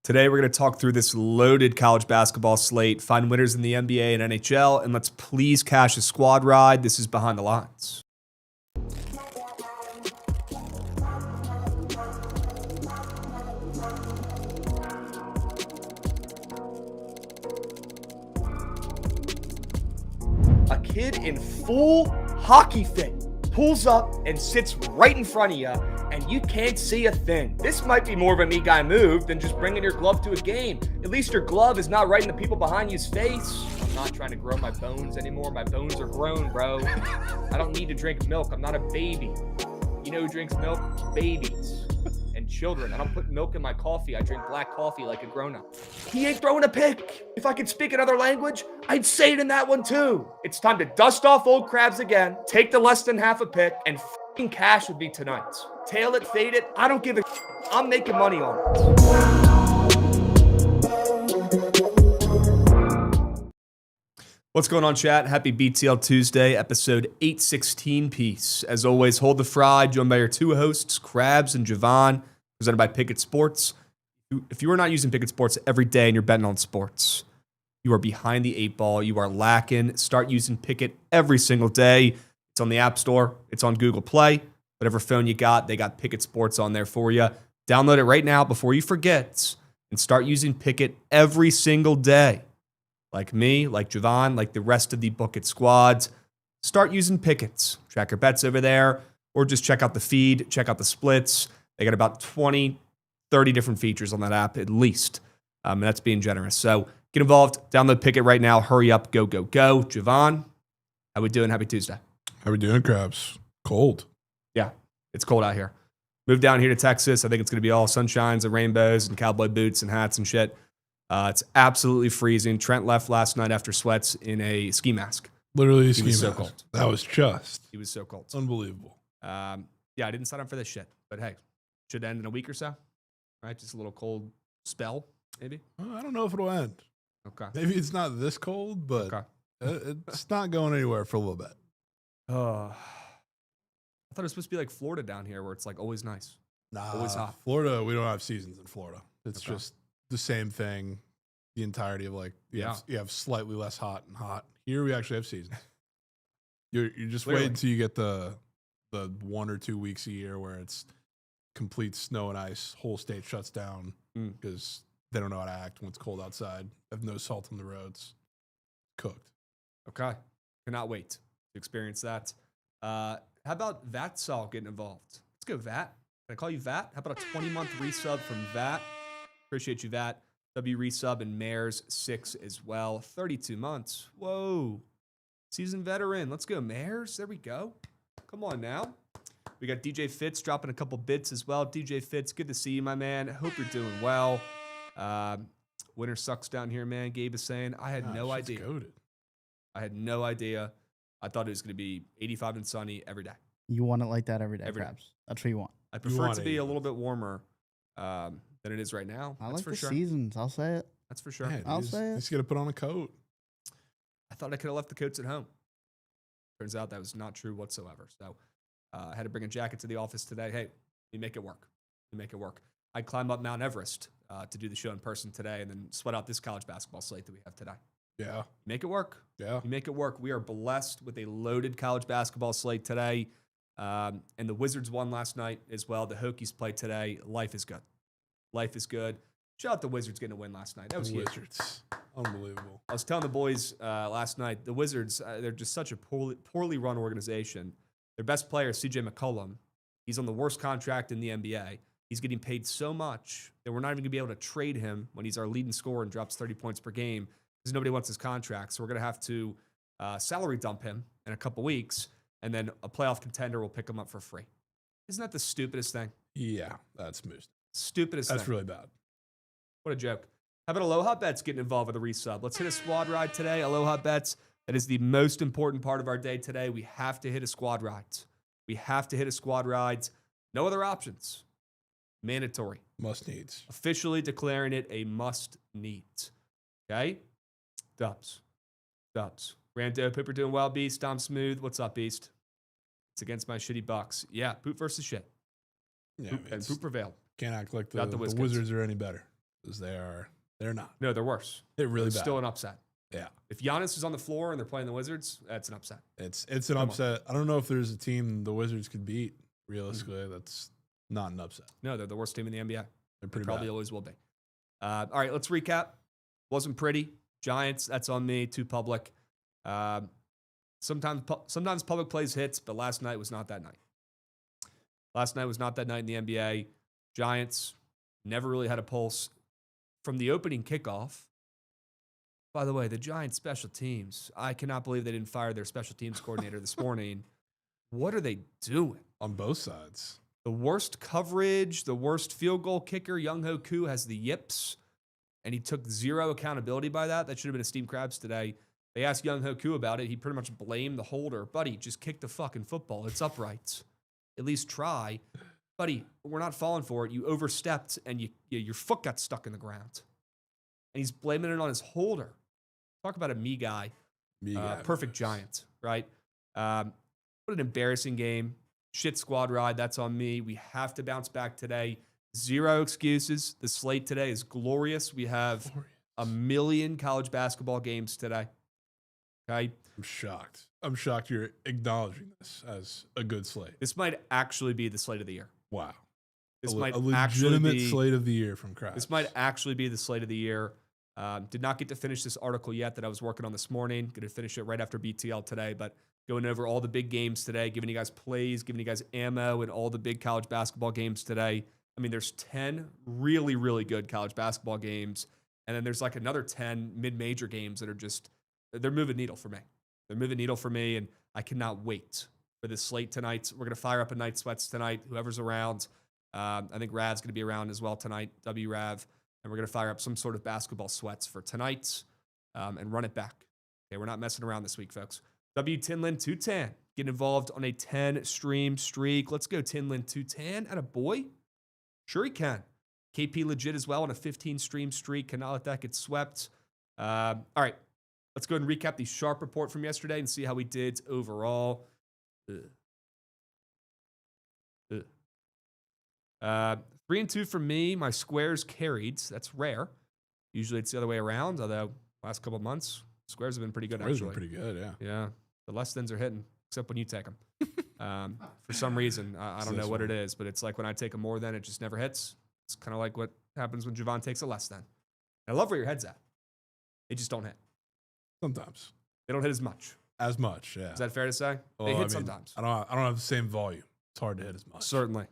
Today, we're going to talk through this loaded college basketball slate, find winners in the NBA and NHL, and let's please cash a squad ride. This is Behind the Lines. A kid in full hockey fit pulls up and sits right in front of you, and you can't see a thing. This might be more of a me guy move than just bringing your glove to a game. At least your glove is not right in the people behind you's face. I'm not trying to grow my bones anymore. My bones are grown, bro. I don't need to drink milk. I'm not a baby. You know who drinks milk? Babies and children. I don't put milk in my coffee. I drink black coffee like a grown-up. He ain't throwing a pick. If I could speak another language, I'd say it in that one too. It's time to dust off old Krabs again, take the less than half a pick, and f***ing cash with me tonight. Tail it, fade it, I don't give a shit. I'm making money on it. What's going on, chat? Happy BTL Tuesday, episode 816 piece. As always, hold the fry, joined by your two hosts, Krabs and Jovan, presented by Pikkit Sports. If you are not using Pikkit Sports every day and you're betting on sports, you are behind the eight ball. You are lacking. Start using Pikkit every single day. It's on the App Store. It's on Google Play. Whatever phone you got, they got Pikkit Sports on there for you. Download it right now before you forget and start using Pikkit every single day. Like me, like Jovan, like the rest of the Bookit Squads. Start using Pikkits. Track your bets over there, or just check out the feed, check out the splits. They got about 20, 30 different features on that app at least. And that's being generous. So get involved. Download Pikkit right now. Hurry up. Go, go, go. Jovan, how we doing? Happy Tuesday. How we doing, Krabs? Cold. Yeah, it's cold out here. Moved down here to Texas. I think it's going to be all sunshines and rainbows and cowboy boots and hats and shit. It's absolutely freezing. Trent left last night after sweats in a ski mask. Literally a ski He was mask. so cold. That was just He was so cold. unbelievable. Yeah, I didn't sign up for this shit. But hey, should end in a week or so. Right? Just a little cold spell, maybe. I don't know if it'll end. Okay. Maybe it's not this cold, but Okay. it's not going anywhere for a little bit. I thought it was supposed to be like Florida down here where it's like always nice. Nah, Always hot. Florida, we don't have seasons in Florida. It's Okay. just the same thing the entirety of like, you have slightly less hot and hot. Here we actually have seasons. You're just Clearly. waiting until you get the 1 or 2 weeks a year where it's complete snow and ice, whole state shuts down because they don't know how to act when it's cold outside. Have no salt on the roads. Cooked. Okay. Cannot wait to experience that. How about VATSOL getting involved? Let's go, VAT. Can I call you VAT? How about a 20-month resub from VAT? Appreciate you, VAT. W resub and Mares 6 as well. 32 months. Whoa. Seasoned veteran. Let's go, Mares. There we go. Come on now. We got DJ Fitz dropping a couple bits as well. DJ Fitz, good to see you, my man. Hope you're doing well. Winter sucks down here, man. Gabe is saying. I had no idea. Goated. I had no idea. I thought it was going to be 85 and sunny every day. You want it like that every day, Every day. Krabs. That's what you want. I prefer it want to be a 85. little bit warmer than it is right now. I That's like for the sure. seasons. I'll say it. That's for sure. Yeah, I'll he's say it. He's going to put on a coat. I thought I could have left the coats at home. Turns out that was not true whatsoever. So I had to bring a jacket to the office today. Hey, you make it work. You make it work. I'd climb up Mount Everest to do the show in person today and then sweat out this college basketball slate that we have today. Yeah. Make it work. Yeah. You make it work. We are blessed with a loaded college basketball slate today. And the Wizards won last night as well. The Hokies played today. Life is good. Life is good. Shout out the Wizards getting a win last night. That was huge. Wizards. Unbelievable. I was telling the boys last night, the Wizards, they're just such a poorly run organization. Their best player, CJ McCollum, he's on the worst contract in the NBA. He's getting paid so much that we're not even going to be able to trade him when he's our leading scorer and drops 30 points per game because nobody wants his contract. So we're going to have to salary dump him in a couple weeks, and then a playoff contender will pick him up for free. Isn't that the stupidest thing? Yeah, that's moose. Stupidest That's thing. really bad. What a joke. How about Aloha Bets getting involved with a resub? Let's hit a squad ride today. Aloha Bets. That is the most important part of our day today. We have to hit a squad ride. We have to hit a squad ride. No other options. Mandatory. Must needs. Officially declaring it a must need. Okay? Dubs. Rando, Pipper doing well, Beast. I'm smooth. What's up, Beast? It's against my shitty Bucks. Yeah, poop versus shit. Yeah, Poop, and poop prevailed. can't act like Not the the Wizards. Wizards are any better. 'Cause they're not. No, they're worse. They're really It's bad. still an upset. Yeah. If Giannis is on the floor and they're playing the Wizards, that's an upset. It's an upset. I don't know if there's a team the Wizards could beat. Realistically, that's not an upset. No, they're the worst team in the NBA. They're pretty Probably bad. always will be. All right, let's recap. Wasn't pretty. Giants, that's on me. Too public. Sometimes public plays hits, but last night was not that night. Last night was not that night in the NBA. Giants never really had a pulse. From the opening kickoff, by the way, the Giants special teams, I cannot believe they didn't fire their special teams coordinator this morning. What are they doing? On both sides. The worst coverage, the worst field goal kicker, Young-Ho Koo, has the yips, and he took zero accountability by that. That should have been a Steam Krabs today. They asked Young-Ho Koo about it. He pretty much blamed the holder. Buddy, just kick the fucking football. It's upright. At least try. Buddy, we're not falling for it. You overstepped, and your foot got stuck in the ground. And he's blaming it on his holder. Talk about a me guy. Perfect Giant, right? What an embarrassing game. Shit squad ride, that's on me. We have to bounce back today. Zero excuses. The slate today is glorious. We have a million college basketball games today. Okay? I'm shocked. I'm shocked you're acknowledging this as a good slate. This might actually be the slate of the year. Wow. This a might legitimate actually be slate of the year from Krabs. This might actually be the slate of the year. Did not get to finish this article yet that I was working on this morning. Going to finish it right after BTL today, but going over all the big games today, giving you guys plays, giving you guys ammo in all the big college basketball games today. I mean, there's 10 really, really good college basketball games, and then there's like another 10 mid-major games that are just, they're moving needle for me. They're moving needle for me, and I cannot wait for this slate tonight. We're going to fire up a night sweats tonight, whoever's around. I think Rav's going to be around as well tonight, WRav. And we're going to fire up some sort of basketball sweats for tonight and run it back. Okay, we're not messing around this week, folks. W Tinlin 210. Get involved on a 10-stream streak. Let's go, Tinlin 210. At a boy? Sure he can. KP legit as well on a 15-stream streak. Cannot let that get swept. All right, let's go ahead and recap the Sharp report from yesterday and see how we did overall. 3-2 for me. My squares carried. That's rare. Usually it's the other way around, although last couple of months, squares have been pretty good, Squares actually. have been pretty good, yeah. Yeah. The less thans are hitting, except when you take them. For some reason, I don't know what it is, but it's like when I take a more than, it just never hits. It's kind of like what happens when Jovan takes a less than. I love where your head's at. They just don't hit. Sometimes. They don't hit as much. As much, yeah. Is that fair to say? Well, They hit I mean, sometimes. I don't have the same volume. It's hard to hit as much. Certainly.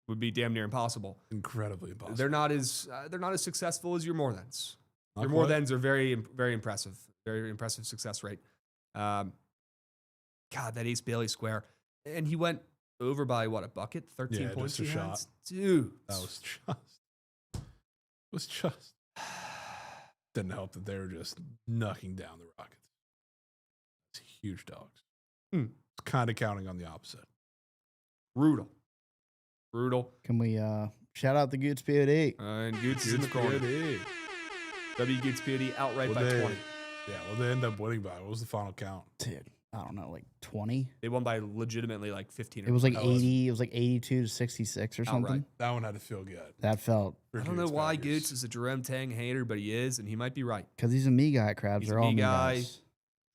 Would be damn near impossible. Incredibly impossible. They're not as successful as your more thans. Not Your more quite. thans are very, very impressive. Very impressive success rate. God, that Ace Bailey square. And he went over by, what, a bucket? 13 Yeah, points just a he had? shot. Dude. That was just. Didn't help that they were just knocking down the Rockets. It's huge dogs. It's kind of counting on the opposite. Brutal. Can we shout out the Goots POD? And Goots is in the corner. W Goots POD outright Well, by they- 20. Yeah, well, they ended up winning by. What was the final count? Dude, I don't know, like 20? They won by legitimately like 15. It was like That was- 80. It was like 82 to 66 or something. Outright. That one had to feel good. That felt for I don't know Goots why backers. Goots is a Jerome Tang hater, but he is, and he might be right. because he's a me guy at Krabs. He's They're a all me me guy. guys.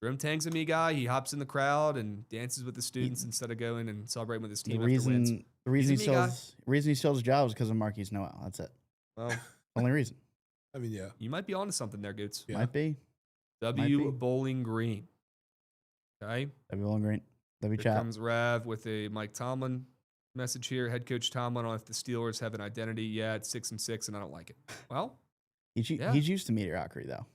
Jerome Tang's a me guy. He hops in the crowd and dances with the students instead of going and celebrating with his The team after wins. reason He's he a me guy. still his job is because of Marquise Noel. That's it. Well, Only reason. I mean, yeah. you might be onto something there, Goots. Yeah. Might be. W be. Bowling Green. Okay. That'd be all green. That'd be Here chat. comes Rav with a Mike Tomlin message here. Head coach Tomlin on if the Steelers have an identity. Yeah, it's 6-6, and I don't like it. Well, yeah. He's used to mediocrity though.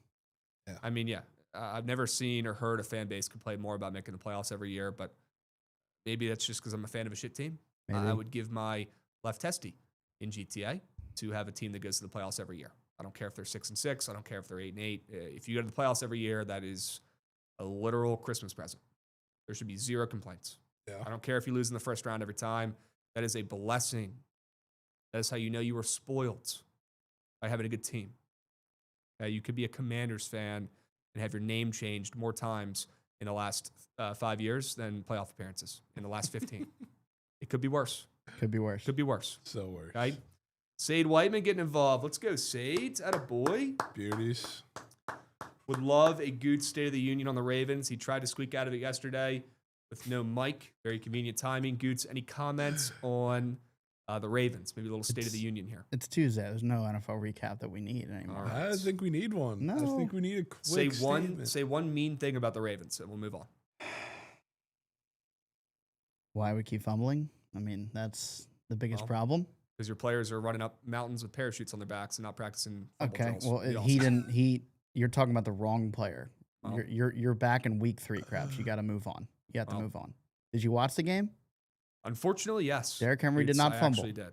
I mean, yeah. I've never seen or heard a fan base complain more about making the playoffs every year, but maybe that's just because I'm a fan of a shit team. Maybe. I would give my left testy in GTA to have a team that goes to the playoffs every year. I don't care if they're 6-6. I don't care if they're 8-8. If you go to the playoffs every year, that is a literal Christmas present. There should be zero complaints. Yeah. I don't care if you lose in the first round every time. That is a blessing. That is how you know you were spoiled by having a good team. You could be a Commanders fan and have your name changed more times in the last 5 years than playoff appearances in the last 15. It could be worse. Could be worse. Could be worse. So worse. Right? Sade Whiteman getting involved. Let's go, Sade. Atta boy. Beauties. Would love a good State of the Union on the Ravens. He tried to squeak out of it yesterday with no mic. Very convenient timing. Goots, any comments on the Ravens? Maybe a little State of the Union here. It's Tuesday. There's no NFL recap that we need anymore. Right. I think we need one. No. I think we need a quick statement. Say one mean thing about the Ravens, and we'll move on. Why we keep fumbling? I mean, that's the biggest problem. Because your players are running up mountains with parachutes on their backs and not practicing fumble Okay, drills. well, you're talking about the wrong player. Well. You're back in week 3, Krabs. You got to move on. You have to move on. Did you watch the game? Unfortunately, yes. Derrick Henry did not fumble. I actually did.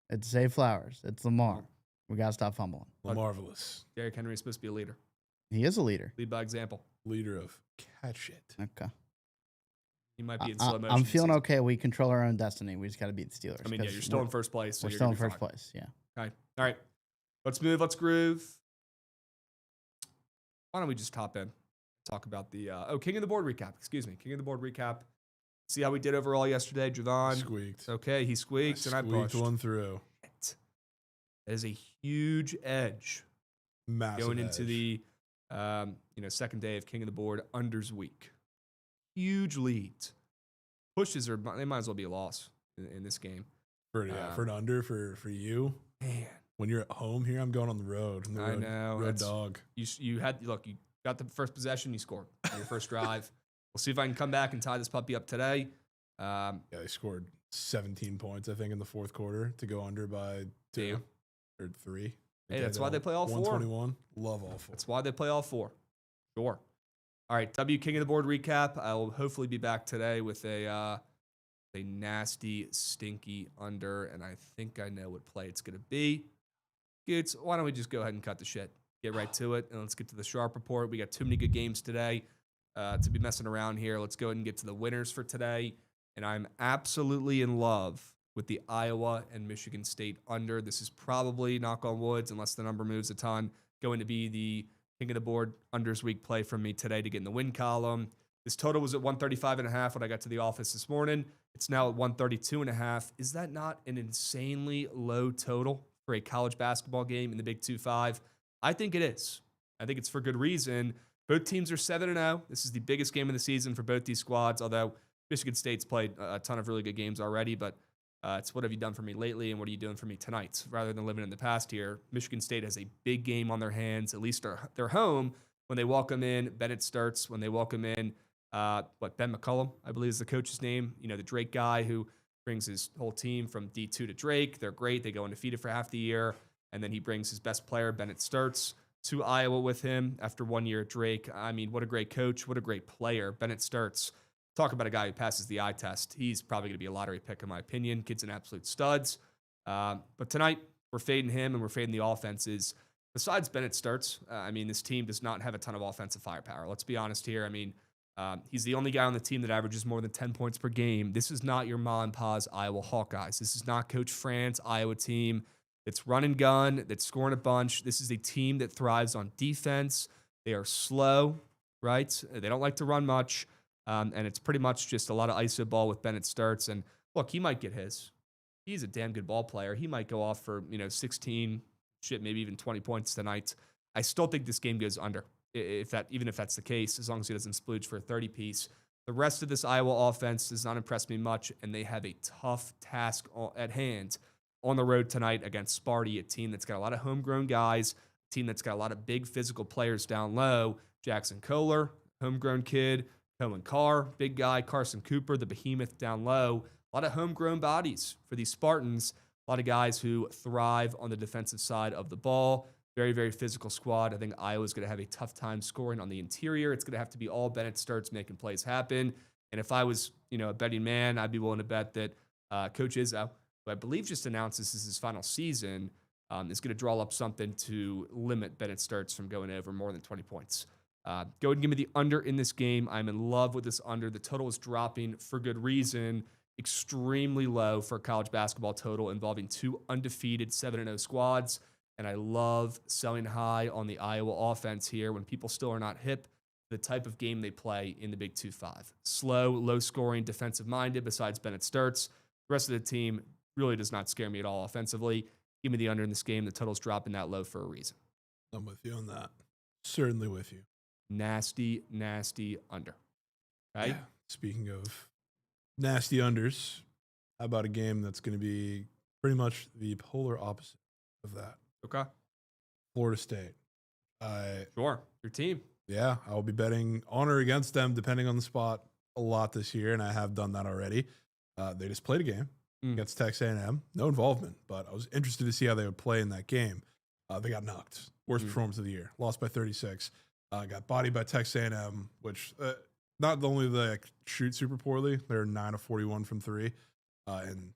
It's Zay Flowers. It's Lamar. We got to stop fumbling. Marvelous. Derrick Henry is supposed to be a leader. He is a leader. Lead by example. Leader of catch it. Okay. He might be in slow motion. I'm feeling okay. We control our own destiny. We just got to beat the Steelers. I mean, yeah, you're still in first place. So we're still in first place. Yeah. Okay. All right. Let's move. Let's groove. Why don't we just hop in? Talk about the King of the Board recap. Excuse me. King of the Board recap. See how we did overall yesterday, Jovan? Squeaked. Okay, he squeaked, and I pushed. One through. That is a huge edge. Massive going edge. into the second day of King of the Board unders week. Huge leads. Pushes they might as well be a loss in this game. For an under for you. Man. When you're at home here, I'm going on the road. I know. Road dog. You got the first possession, you scored on your first drive. We'll see if I can come back and tie this puppy up today. They scored 17 points, I think, in the fourth quarter to go under by 2 or 3. Hey, that's why they play all 4. 121. Love all 4. That's why they play all 4. Sure. All right, W King of the Board recap. I will hopefully be back today with a nasty, stinky under, and I think I know what play it's going to be. Good. So why don't we just go ahead and cut the shit? Get right to it, and let's get to the sharp report. We got too many good games today to be messing around here. Let's go ahead and get to the winners for today. And I'm absolutely in love with the Iowa and Michigan State under. This is probably, knock on woods, unless the number moves a ton, going to be the King of the Board unders week play from me today to get in the win column. This total was at 135.5 when I got to the office this morning. It's now at 132.5. Is that not an insanely low total for a college basketball game in the Big 2-5? I think it is. I think it's for good reason. Both teams are 7-0. This is the biggest game of the season for both these squads, although Michigan State's played a ton of really good games already, but it's what have you done for me lately and what are you doing for me tonight? Rather than living in the past here, Michigan State has a big game on their hands. At least they're home when they welcome in Bennett starts, when they welcome in, Ben McCullum, I believe is the coach's name, the Drake guy who brings his whole team from D2 to Drake. They're great. They go undefeated for half the year, and then he brings his best player, Bennett starts, to Iowa with him after 1 year at Drake. I mean, what a great coach. What a great player. Bennett starts. Talk about a guy who passes the eye test. He's probably going to be a lottery pick, in my opinion. Kid's an absolute studs. But tonight, we're fading him and we're fading the offenses. Besides Bennett starts, this team does not have a ton of offensive firepower. Let's be honest here. He's the only guy on the team that averages more than 10 points per game. This is not your Ma and Pa's Iowa Hawkeyes. This is not Coach Fran's Iowa team that's run and gun, that's scoring a bunch. This is a team that thrives on defense. They are slow, right? They don't like to run much. And it's pretty much just a lot of iso ball with Bennett starts. And look, he might get his. He's a damn good ball player. He might go off for, 16, maybe even 20 points tonight. I still think this game goes under, even if that's the case, as long as he doesn't splooge for a 30-piece. The rest of this Iowa offense does not impress me much, and they have a tough task at hand on the road tonight against Sparty, a team that's got a lot of homegrown guys, a team that's got a lot of big physical players down low. Jackson Kohler, homegrown kid. Cohen Carr, big guy. Carson Cooper, the behemoth down low. A lot of homegrown bodies for these Spartans. A lot of guys who thrive on the defensive side of the ball. Very, very physical squad. I think Iowa's going to have a tough time scoring on the interior. It's going to have to be all Bennett starts making plays happen. And if I was, a betting man, I'd be willing to bet that Coach Izzo, who I believe just announced this is his final season, is going to draw up something to limit Bennett starts from going over more than 20 points. Go ahead and give me the under in this game. I'm in love with this under. The total is dropping for good reason. Extremely low for a college basketball total involving 2 undefeated 7-0 squads. And I love selling high on the Iowa offense here when people still are not hip to the type of game they play in the Big 2-5. Slow, low-scoring, defensive-minded besides Bennett starts. The rest of the team really does not scare me at all offensively. Give me the under in this game. The total's dropping that low for a reason. I'm with you on that. Certainly with you. Nasty, nasty under. Right? Yeah. Speaking of nasty unders, how about a game that's going to be pretty much the polar opposite of that? Okay. Florida State. Sure. Your team. Yeah, I'll be betting on or against them depending on the spot a lot this year, and I have done that already. They just played a game against Texas A&M. No involvement, but I was interested to see how they would play in that game. They got knocked. Worst performance of the year. Lost by 36. Got bodied by Texas A&M, which not only do they shoot super poorly, they're 9 of 41 from 3. And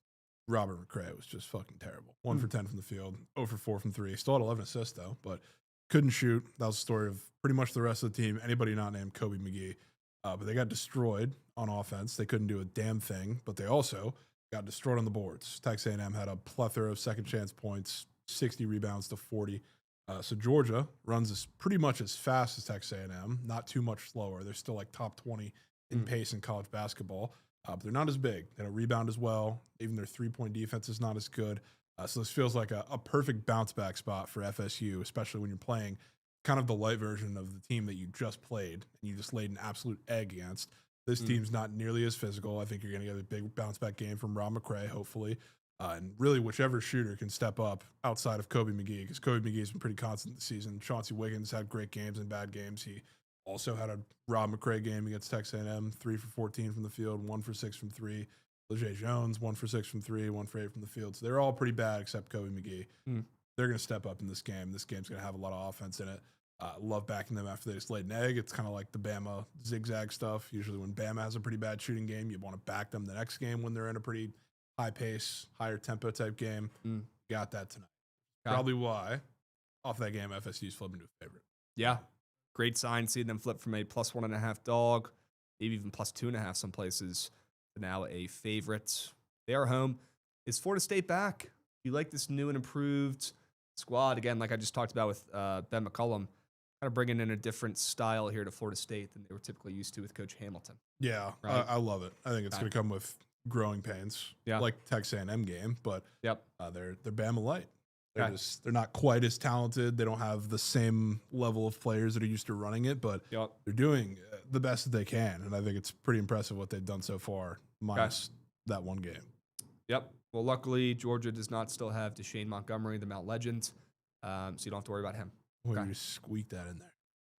Robert McCray was just fucking terrible. 1 for 10 from the field, 0 for 4 from 3. Still had 11 assists, though, but couldn't shoot. That was the story of pretty much the rest of the team. Anybody not named Kobe McGee. But they got destroyed on offense. They couldn't do a damn thing, but they also got destroyed on the boards. Texas A&M had a plethora of second chance points, 60 rebounds to 40. So Georgia runs pretty much as fast as Texas A&M, not too much slower. They're still like top 20 in pace in college basketball, but they're not as big. They don't rebound as well. Even their three-point defense is not as good. So this feels like a perfect bounce-back spot for FSU, especially when you're playing kind of the light version of the team that you just played and you just laid an absolute egg against. This team's not nearly as physical. I think you're going to get a big bounce-back game from Rob McCray, hopefully. And really, whichever shooter can step up outside of Kobe McGee, because Kobe McGee has been pretty constant this season. Chauncey Wiggins had great games and bad games. He also had a Rob McCray game against Texas A&M, 3 for 14 from the field, 1 for 6 from 3. Leger Jones, 1 for 6 from 3, 1 for 8 from the field. So they're all pretty bad except Kobe McGee. They're going to step up in this game. This game's going to have a lot of offense in it. Love backing them after they just laid an egg. It's kind of like the Bama zigzag stuff. Usually when Bama has a pretty bad shooting game, you want to back them the next game when they're in a pretty high pace, higher tempo type game. Got that tonight. Probably why, off that game, FSU's flipping to a favorite. Yeah. Great sign seeing them flip from a +1.5 dog, maybe even +2.5 some places, to now a favorite. They are home. Is Florida State back? You like this new and improved squad? Again, like I just talked about with Ben McCullum, kind of bringing in a different style here to Florida State than they were typically used to with Coach Hamilton. Yeah, right? I love it. I think it's going to come with growing pains, like Texas A&M game, but they're Bama light. They're not quite as talented. They don't have the same level of players that are used to running it, but they're doing the best that they can, and I think it's pretty impressive what they've done so far, minus that one game. Yep. Well, luckily, Georgia does not still have Deshane Montgomery, the Mount Legend, so you don't have to worry about him. Well, you squeak that in there.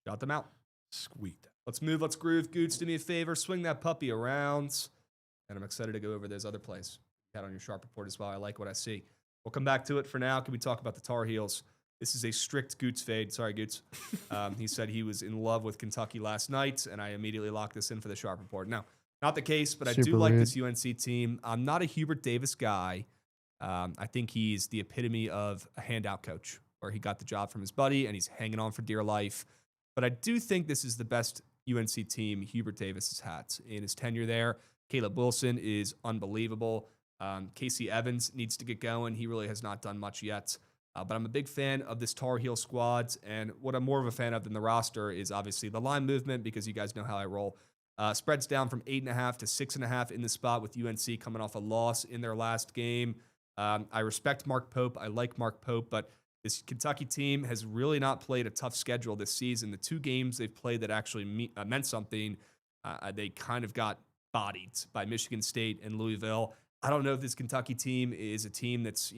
Got them out. Squeak that. Let's move. Let's groove. Goots, do me a favor. Swing that puppy around. And I'm excited to go over those other plays you had on your sharp report as well. I like what I see. We'll come back to it. For now, can we talk about the Tar Heels? This is a strict Goots fade. Sorry, Goots. He said he was in love with Kentucky last night, and I immediately locked this in for the sharp report. Now, not the case, but I do like this UNC team. I'm not a Hubert Davis guy. I think he's the epitome of a handout coach, where he got the job from his buddy, and he's hanging on for dear life. But I do think this is the best UNC team Hubert Davis has had in his tenure there. Caleb Wilson is unbelievable. Casey Evans needs to get going. He really has not done much yet. But I'm a big fan of this Tar Heel squad. And what I'm more of a fan of than the roster is obviously the line movement, because you guys know how I roll. Spreads down from 8.5 to 6.5 in the spot with UNC coming off a loss in their last game. I respect Mark Pope. I like Mark Pope, but this Kentucky team has really not played a tough schedule this season. The 2 games they've played that actually meant something, they kind of got bodied by Michigan State and Louisville. I don't know if this Kentucky team is a team that's,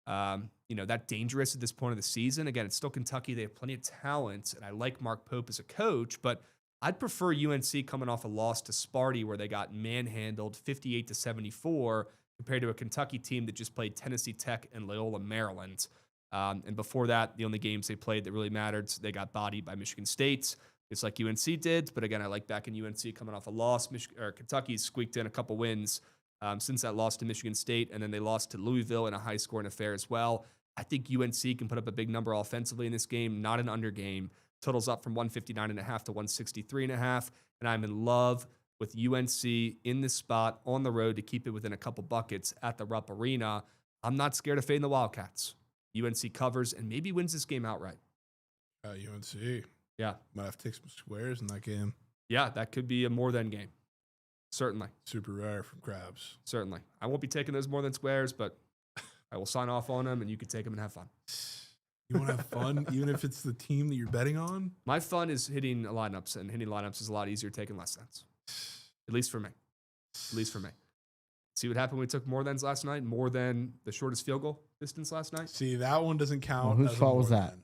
that dangerous at this point of the season. Again, it's still Kentucky. They have plenty of talent, and I like Mark Pope as a coach, but I'd prefer UNC coming off a loss to Sparty where they got manhandled 58-74 compared to a Kentucky team that just played Tennessee Tech and Loyola, Maryland. And before that, the only games they played that really mattered, they got bodied by Michigan State. It's like UNC did, but again, I like back in UNC coming off a loss. Kentucky's squeaked in a couple wins since that loss to Michigan State, and then they lost to Louisville in a high-scoring affair as well. I think UNC can put up a big number offensively in this game, not an under game. Totals up from 159.5 to 163.5, and I'm in love with UNC in this spot on the road to keep it within a couple buckets at the Rupp Arena. I'm not scared of fading the Wildcats. UNC covers and maybe wins this game outright. UNC. Yeah. Might have to take some squares in that game. Yeah, that could be a more than game. Certainly. Super rare from Krabs. Certainly. I won't be taking those more than squares, but I will sign off on them, and you can take them and have fun. You want to have fun, even if it's the team that you're betting on? My fun is hitting lineups, and hitting lineups is a lot easier taking less thens. At least for me. At least for me. See what happened when we took more thans last night? More than the shortest field goal distance last night? See, that one doesn't count. Well, whose fault was that? Than.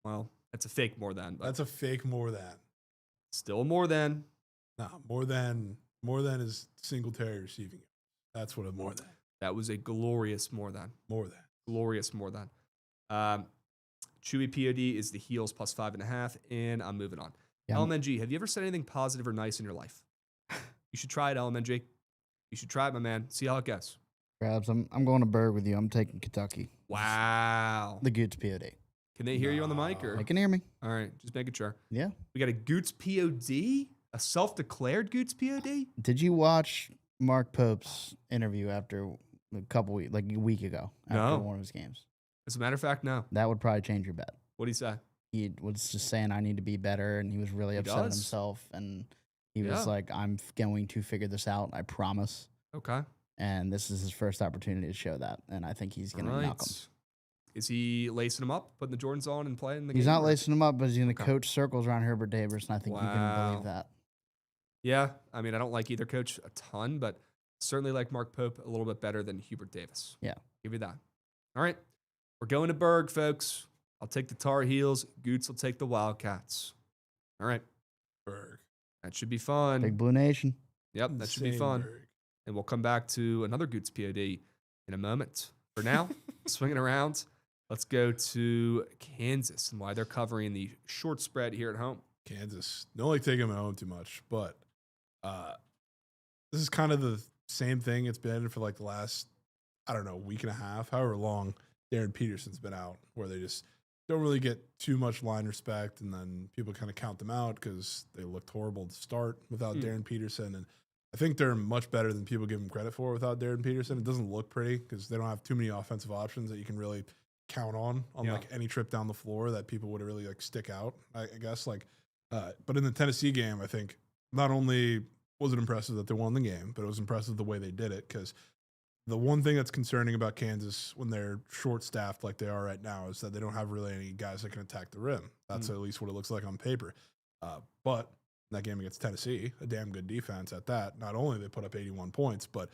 Well, that's a fake more than. But That's a fake more than. still more than. No, more than is Singletary receiving it. That's what a more than. That was a glorious more than. More than. Glorious more than. Chewy POD is the heels plus 5.5, and I'm moving on. Yeah. LMNG, have you ever said anything positive or nice in your life? You should try it, LMNG. You should try it, my man. See how it goes. Krabs, I'm going to Berg with you. I'm taking Kentucky. Wow. The Goots POD. Can they hear you on the mic? Or? They can hear me. All right, just making sure. Yeah. We got a Goots POD? A self-declared Goots POD? Did you watch Mark Pope's interview after a week ago after No. one of his games? As a matter of fact, no. That would probably change your bet. What'd he say? He was just saying, I need to be better, and he was really upset at himself, and he was like, I'm going to figure this out, I promise. Okay. And this is his first opportunity to show that, and I think he's going to knock him. Is he lacing them up, putting the Jordans on and playing the game? He's not lacing them up, but he's going to Okay. coach circles around Herbert Davis, and I think you can believe that. Yeah, I mean, I don't like either coach a ton, but certainly like Mark Pope a little bit better than Hubert Davis. Yeah. Give you that. All right. We're going to Berg, folks. I'll take the Tar Heels. Goots will take the Wildcats. All right. Berg. That should be fun. Big Blue Nation. Yep, that should be Insane fun. Berg. And we'll come back to another Goots POD in a moment. For now, swinging around, let's go to Kansas and why they're covering the short spread here at home. Kansas. Don't like taking them at home too much, but this is kind of the same thing it's been for like the last, I don't know, week and a half, however long Darren Peterson's been out, where they just don't really get too much line respect, and then people kind of count them out because they looked horrible to start without Darren Peterson. And I think they're much better than people give them credit for without Darren Peterson. It doesn't look pretty because they don't have too many offensive options that you can really count on like any trip down the floor that people would really like stick out, I guess. But in the Tennessee game, I think not only was it impressive that they won the game, but it was impressive the way they did it, because the one thing that's concerning about Kansas when they're short-staffed like they are right now is that they don't have really any guys that can attack the rim. That's at least what it looks like on paper. But in that game against Tennessee, a damn good defense at that. Not only they put up 81 points, but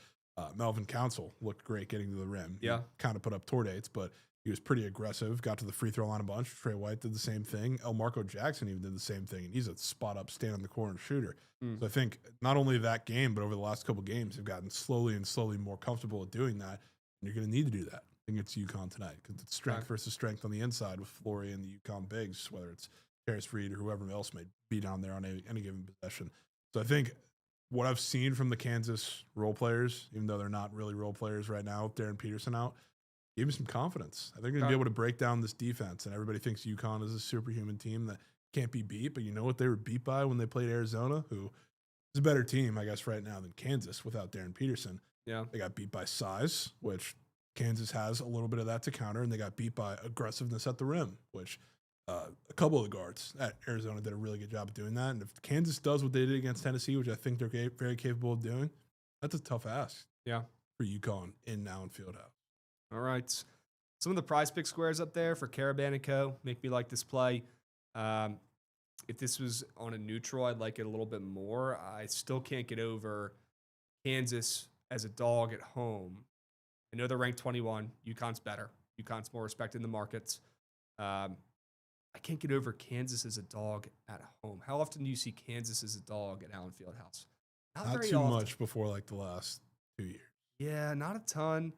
Melvin Council looked great getting to the rim. Yeah. He kind of put up tour dates, but he was pretty aggressive, got to the free throw line a bunch. Trey White did the same thing. Marco Jackson even did the same thing, and he's a spot-up, stand-on-the-corner shooter. So I think not only that game, but over the last couple games, they've gotten slowly more comfortable at doing that, and you're going to need to do that against UConn tonight, because it's strength versus strength on the inside with Flory and the UConn bigs, whether it's Harris Reed or whoever else may be down there on any given possession. So I think what I've seen from the Kansas role players, even though they're not really role players right now, with Darren Peterson out, gave me some confidence. I think they're going to be able to break down this defense, and everybody thinks UConn is a superhuman team that can't be beat, but you know what they were beat by when they played Arizona, who is a better team, I guess, right now than Kansas without Darren Peterson. Yeah. They got beat by size, which Kansas has a little bit of that to counter, and they got beat by aggressiveness at the rim, which a couple of the guards at Arizona did a really good job of doing that. And if Kansas does what they did against Tennessee, which I think they're very capable of doing, that's a tough ask. Yeah. For UConn in Allen Fieldhouse. All right. Some of the prize pick squares up there for Caravan & Co. make me like this play. If this was on a neutral, I'd like it a little bit more. I still can't get over Kansas as a dog at home. I know they're ranked 21. UConn's better. UConn's more respected in the markets. I can't get over Kansas as a dog at home. How often do you see Kansas as a dog at Allen Fieldhouse? Not very too often. much before like the last 2 years. Yeah, not a ton.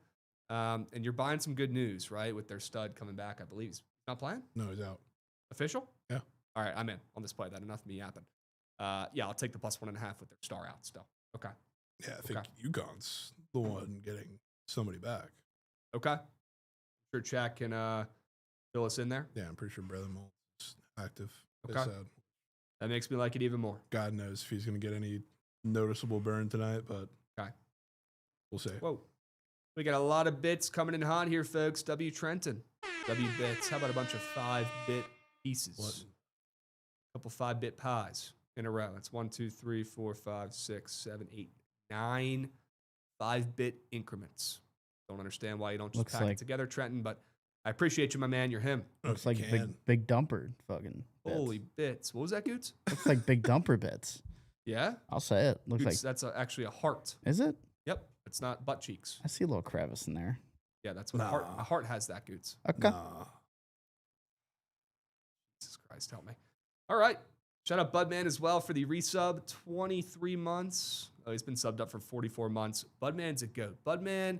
And you're buying some good news, right? With their stud coming back, I believe. He's not playing? No, he's out. Official? Yeah. All right, I'm in on this play. That enough of me yapping. Yeah, I'll take the +1.5 with their star out still. Okay. Yeah, I think UConn's the one getting somebody back. Okay. Sure, Chad can fill us in there. Yeah, I'm pretty sure Bradley Moll is active. They Okay. said. That makes me like it even more. God knows if he's going to get any noticeable burn tonight, but Okay. we'll see. Whoa. We got a lot of bits coming in hot here, folks. W. Trenton. W bits. How about a bunch of 5-bit pieces? What? A couple 5-bit pies in a row. That's 1, 2, 3, 4, 5, 6, 7, 8, 9 5-bit increments. Don't understand why you don't just pack it together, Trenton, but I appreciate you, my man. You're him. Looks like big dumper fucking bits. Holy bits. What was that, Goots? Looks like big dumper bits. Yeah? I'll say it. Looks Goots, like... That's actually a heart. Is it? Yep. It's not butt cheeks. I see a little crevice in there. Yeah, that's what a heart has that, Goots. Okay. Jesus Christ, help me. All right. Shout out Budman as well for the resub. 23 months. Oh, he's been subbed up for 44 months. Budman's a goat. Budman,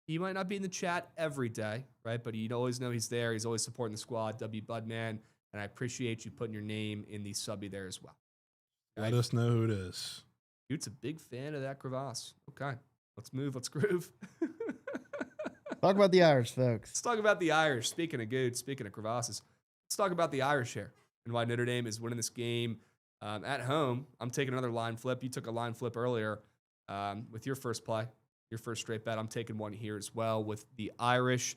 he might not be in the chat every day, right? But you always know he's there. He's always supporting the squad. W Budman. And I appreciate you putting your name in the subby there as well. Let us know who it is. Dude's a big fan of that crevasse. Okay. Let's move. Let's groove. Talk about the Irish, folks. Let's talk about the Irish. Speaking of good, speaking of crevasses, let's talk about the Irish here and why Notre Dame is winning this game at home. I'm taking another line flip. You took a line flip earlier with your first play, your first straight bet. I'm taking one here as well with the Irish.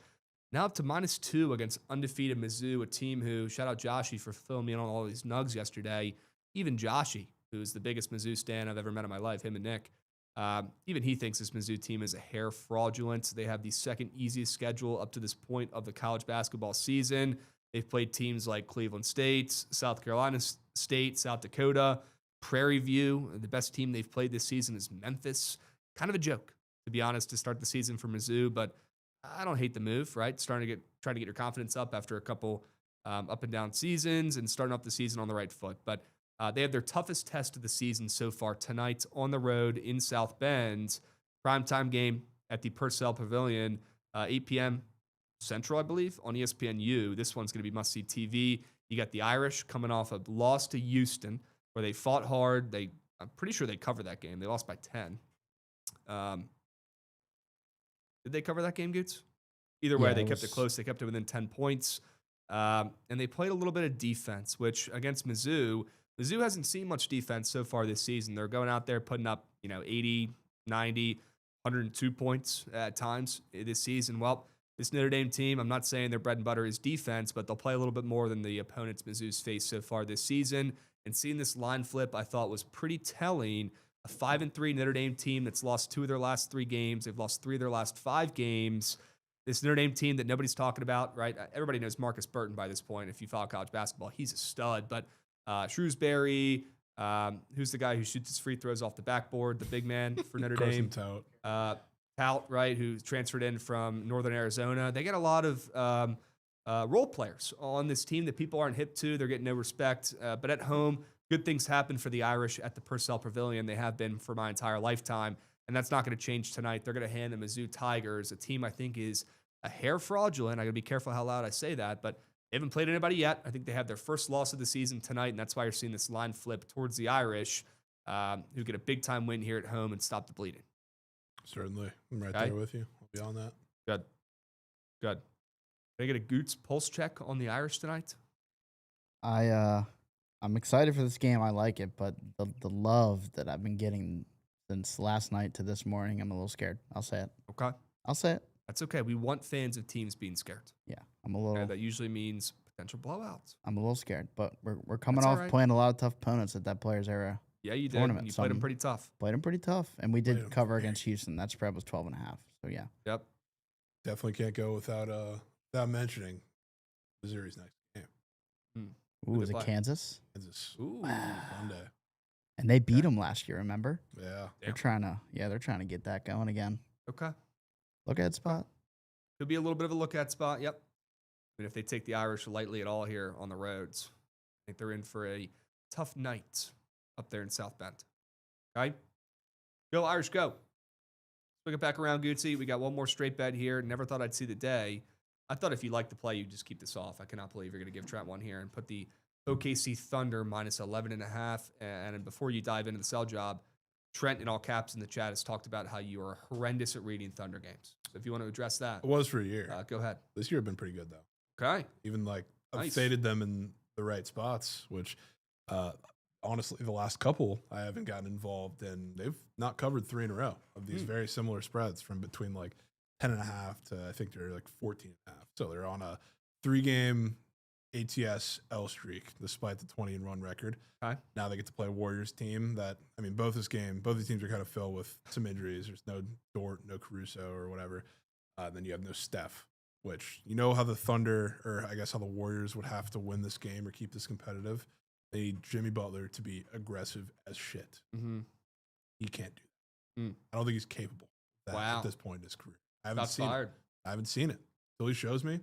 Now up to -2 against undefeated Mizzou, a team who, shout out Joshy for filling me in on all these nugs yesterday. Even Joshy, who's the biggest Mizzou stan I've ever met in my life, him and Nick. Even he thinks this Mizzou team is a hair fraudulent. They have the second easiest schedule up to this point of the college basketball season. They've played teams like Cleveland State, South Carolina State, South Dakota, Prairie View. The best team they've played this season is Memphis. Kind of a joke, to be honest, to start the season for Mizzou, but I don't hate the move, right? Trying to get your confidence up after a couple up and down seasons and starting off the season on the right foot. But they have their toughest test of the season so far tonight on the road in South Bend. Primetime game at the Purcell Pavilion, 8 p.m. Central, I believe, on ESPNU. This one's going to be must-see TV. You got the Irish coming off a loss to Houston, where they fought hard. I'm pretty sure they covered that game. They lost by 10. Did they cover that game, Goots? Either way, they kept it close. They kept it within 10 points. And they played a little bit of defense, which against Mizzou hasn't seen much defense so far this season. They're going out there putting up, 80, 90, 102 points at times this season. Well, this Notre Dame team, I'm not saying their bread and butter is defense, but they'll play a little bit more than the opponents Mizzou's faced so far this season. And seeing this line flip, I thought was pretty telling. A 5-3 Notre Dame team that's lost 2 of their last 3 games. They've lost 3 of their last 5 games. This Notre Dame team that nobody's talking about, right? Everybody knows Marcus Burton by this point. If you follow college basketball, he's a stud. But Shrewsbury, who's the guy who shoots his free throws off the backboard, the big man for Notre Dame. Tout, right, who transferred in from Northern Arizona. They get a lot of role players on this team that people aren't hip to. They're getting no respect. But at home, good things happen for the Irish at the Purcell Pavilion. They have been for my entire lifetime, and that's not going to change tonight. They're going to hand the Mizzou Tigers, a team I think is a hair fraudulent. I got to be careful how loud I say that, but they haven't played anybody yet. I think they have their first loss of the season tonight, and that's why you're seeing this line flip towards the Irish, who get a big-time win here at home and stop the bleeding. Certainly. I'm right there with you. I'll be on that. Good. Can I get a Goots pulse check on the Irish tonight? I'm excited for this game. I like it, but the love that I've been getting since last night to this morning, I'm a little scared. I'll say it. Okay. I'll say it. That's okay. We want fans of teams being scared. Yeah, I'm a little. Okay, that usually means potential blowouts. I'm a little scared, but we're coming off playing a lot of tough opponents at that Players Era. Yeah, you did. You played them pretty tough. Played them pretty tough, and we did cover against Houston. That spread was 12.5. So yeah. Yep. Definitely can't go without mentioning Missouri's next game. Ooh, is it Kansas? Kansas. Ooh, Monday. And they beat them last year. Remember? Yeah. They're trying to get that going again. Okay. Look at spot. Could be a little bit of a look at spot. Yep. I mean, if they take the Irish lightly at all here on the roads, I think they're in for a tough night up there in South Bend. Okay. Go Irish, go. Swing it back around, Gootsy. We got one more straight bet here. Never thought I'd see the day. I thought if you like to play, you'd just keep this off. I cannot believe you're going to give Trent one here and put the OKC Thunder minus 11.5. And before you dive into the sell job, Trent in all caps in the chat has talked about how you are horrendous at reading Thunder games. So if you want to address that. It was for a year. Go ahead. This year have been pretty good, though. Okay. Even I've faded them in the right spots, which honestly, the last couple I haven't gotten involved in. They've not covered 3 in a row of these very similar spreads from between 10.5 to I think they're 14.5. So they're on a 3-game ATS L streak despite the 20-run record. Okay. Now they get to play a Warriors team that, both these teams are kind of filled with some injuries. There's no Dort, no Caruso or whatever. Then you have no Steph, which you know how the Thunder, or I guess how the Warriors would have to win this game or keep this competitive. They need Jimmy Butler to be aggressive as shit. Mm-hmm. He can't do that. I don't think he's capable of that at this point in his career. I haven't seen it. I haven't seen it. Until he shows me,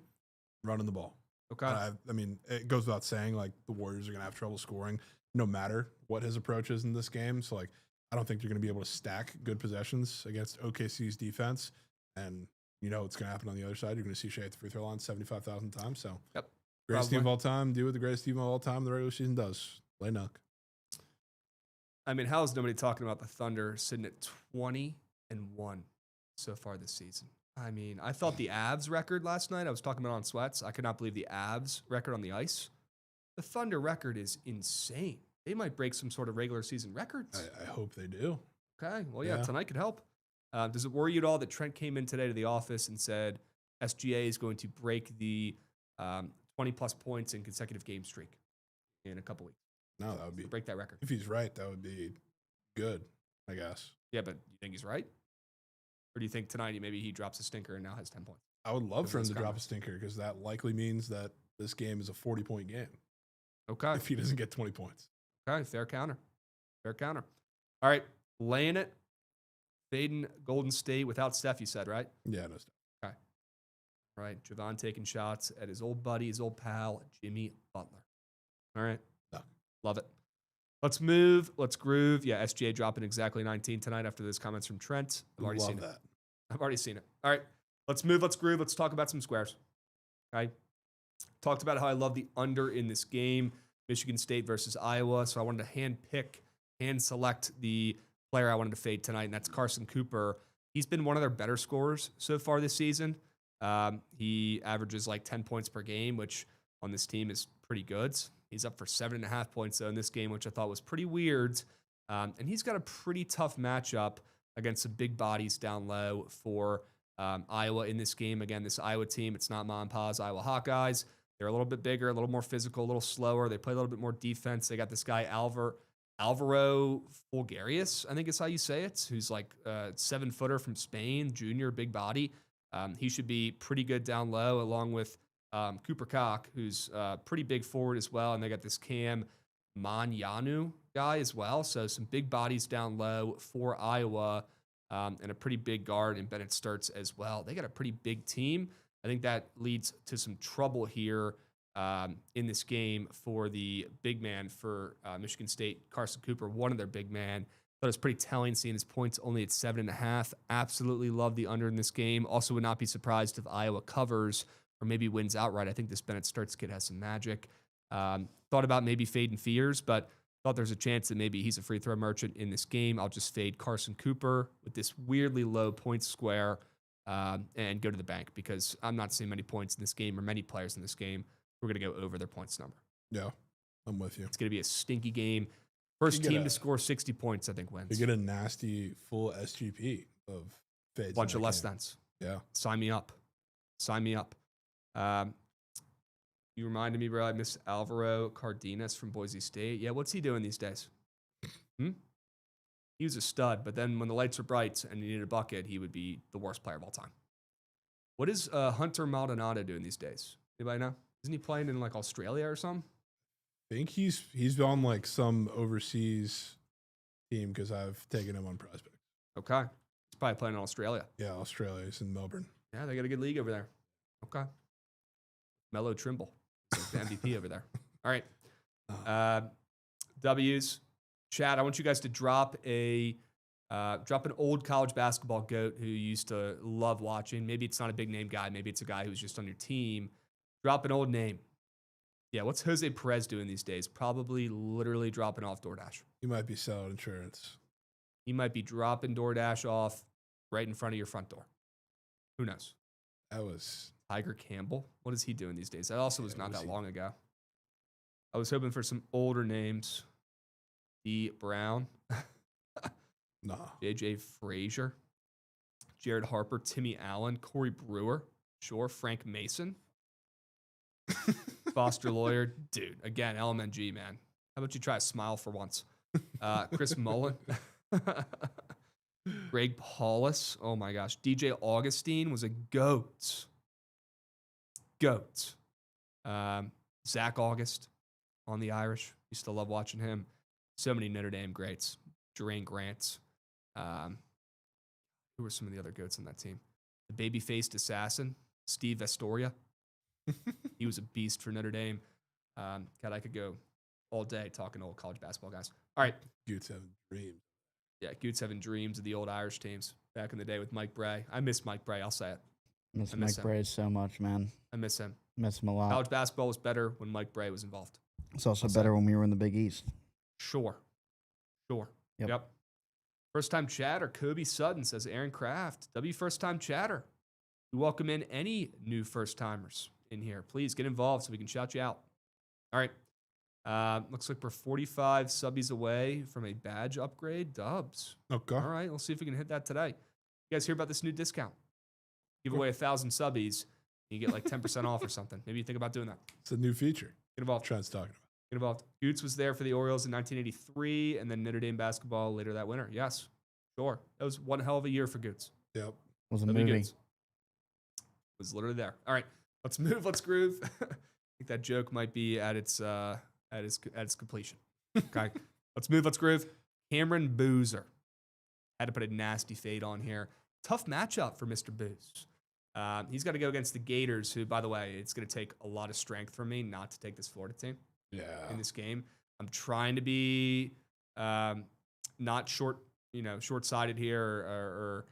running the ball. Okay. I mean, it goes without saying, like, the Warriors are going to have trouble scoring no matter what his approach is in this game. So, like, I don't think you're going to be able to stack good possessions against OKC's defense. And you know what's going to happen on the other side. You're going to see Shea at the free throw line 75,000 times. So, greatest team of all time. Do what the greatest team of all time in the regular season does. Play Nuck. I mean, how is nobody talking about the Thunder sitting at 20-1 so far this season? I mean, I thought the Avs record last night, I was talking about on Sweats. I could not believe the Avs record on the ice. The Thunder record is insane. They might break some sort of regular season records. I hope they do. Okay. Well, yeah, tonight could help. Does it worry you at all that Trent came in today to the office and said SGA is going to break the 20-plus points in consecutive game streak in a couple weeks? No, that would be... break that record. If he's right, that would be good, I guess. Yeah, but you think he's right? Or do you think tonight maybe he drops a stinker and now has 10 points? I would love for him to drop a stinker because that likely means that this game is a 40-point game. Okay. If he doesn't get 20 points. Okay, fair counter. Fair counter. All right, laying it. Fading Golden State without Steph, you said, right? Yeah, no Steph. Okay. All right, Jovan taking shots at his old buddy, his old pal, Jimmy Butler. All right. No. Love it. Let's move. Let's groove. Yeah, SGA dropping exactly 19 tonight after those comments from Trent. I've already seen it. I've already seen it. All right. Let's move. Let's groove. Let's talk about some squares. Okay. Talked about how I love the under in this game, Michigan State versus Iowa. So I wanted to hand select the player I wanted to fade tonight, and that's Carson Cooper. He's been one of their better scorers so far this season. He averages like 10 points per game, which on this team is pretty good. He's up for 7.5 points though in this game, which I thought was pretty weird. And he's got a pretty tough matchup against some big bodies down low for Iowa in this game. Again, this Iowa team, it's not Ma and Pa's Iowa Hawkeyes. They're a little bit bigger, a little more physical, a little slower. They play a little bit more defense. They got this guy Alvaro Fulgarius, I think is how you say it, who's like a 7-footer from Spain, junior, big body. He should be pretty good down low, along with Cooper Cock, who's pretty big forward as well. And they got this Cam Manyanu guy as well. So some big bodies down low for Iowa and a pretty big guard in Bennett Sturts as well. They got a pretty big team. I think that leads to some trouble here in this game for the big man for Michigan State, Carson Cooper, one of their big man. Thought it was pretty telling seeing his points only at 7.5. Absolutely love the under in this game. Also would not be surprised if Iowa covers or maybe wins outright. I think this Bennett Sturts kid has some magic. Thought about maybe fading Fears, but thought there's a chance that maybe he's a free throw merchant in this game. I'll just fade Carson Cooper with this weirdly low point square and go to the bank because I'm not seeing many points in this game or many players in this game. We're going to go over their points number. Yeah, I'm with you. It's going to be a stinky game. First team to score 60 points, I think, wins. You get a nasty full SGP of fades. Bunch of less thans. Yeah. Sign me up. Sign me up. You reminded me, bro, I miss Alvaro Cardenas from Boise State. Yeah, what's he doing these days? He was a stud, but then when the lights were bright and he needed a bucket, he would be the worst player of all time. What is Hunter Maldonado doing these days? Anybody know? Isn't he playing in like Australia or something? I think he's on like some overseas team because I've taken him on prospect. Okay. He's probably playing in Australia. Yeah, Australia. He's in Melbourne. Yeah, they got a good league over there. Okay. Mellow Trimble. He's like the MVP over there. All right. W's. Chad, I want you guys to drop an old college basketball goat who you used to love watching. Maybe it's not a big name guy. Maybe it's a guy who's just on your team. Drop an old name. Yeah, what's Jose Perez doing these days? Probably literally dropping off DoorDash. He might be selling insurance. He might be dropping DoorDash off right in front of your front door. Who knows? That was Tiger Campbell. What is he doing these days? That also was not that long ago. I was hoping for some older names. D. Brown. Nah. JJ Frazier. Jared Harper. Timmy Allen. Corey Brewer. Sure. Frank Mason. Foster Lawyer. Dude, again, LMNG, man. How about you try a smile for once? Chris Mullen. Greg Paulus. Oh my gosh. DJ Augustine was a goat. Zach August on the Irish. Used to love watching him. So many Notre Dame greats. Durain Grant. Who were some of the other goats on that team? The baby-faced assassin, Steve Astoria. He was a beast for Notre Dame. God, I could go all day talking to old college basketball guys. All right. Goots having dreams. Yeah, Goots having dreams of the old Irish teams back in the day with Mike Bray. I miss Mike Bray. I'll say it. Miss Mike Bray so much, man. I miss him. Miss him a lot. College basketball was better when Mike Bray was involved. It's also better when we were in the Big East. Sure. Yep. First-time chatter, Kobe Sutton, says Aaron Kraft. First-time chatter. We welcome in any new first-timers in here. Please get involved so we can shout you out. All right. Looks like we're 45 subbies away from a badge upgrade. Dubs. Okay. All right. We'll see if we can hit that today. You guys hear about this new discount? Give away 1,000 subbies. You get like 10% off or something. Maybe you think about doing that. It's a new feature. Get involved. Trent's talking about. Get involved. Goots was there for the Orioles in 1983 and then Notre Dame basketball later that winter. Yes. Sure. That was one hell of a year for Goots. Yep. Was a movie. Was literally there. All right. Let's move. Let's groove. I think that joke might be at its completion. Okay. Let's move. Let's groove. Cameron Boozer. Had to put a nasty fade on here. Tough matchup for Mr. Booze. He's got to go against the Gators, who, by the way, it's going to take a lot of strength from me not to take this Florida team. Yeah. In this game, I'm trying to be not short-sighted here, or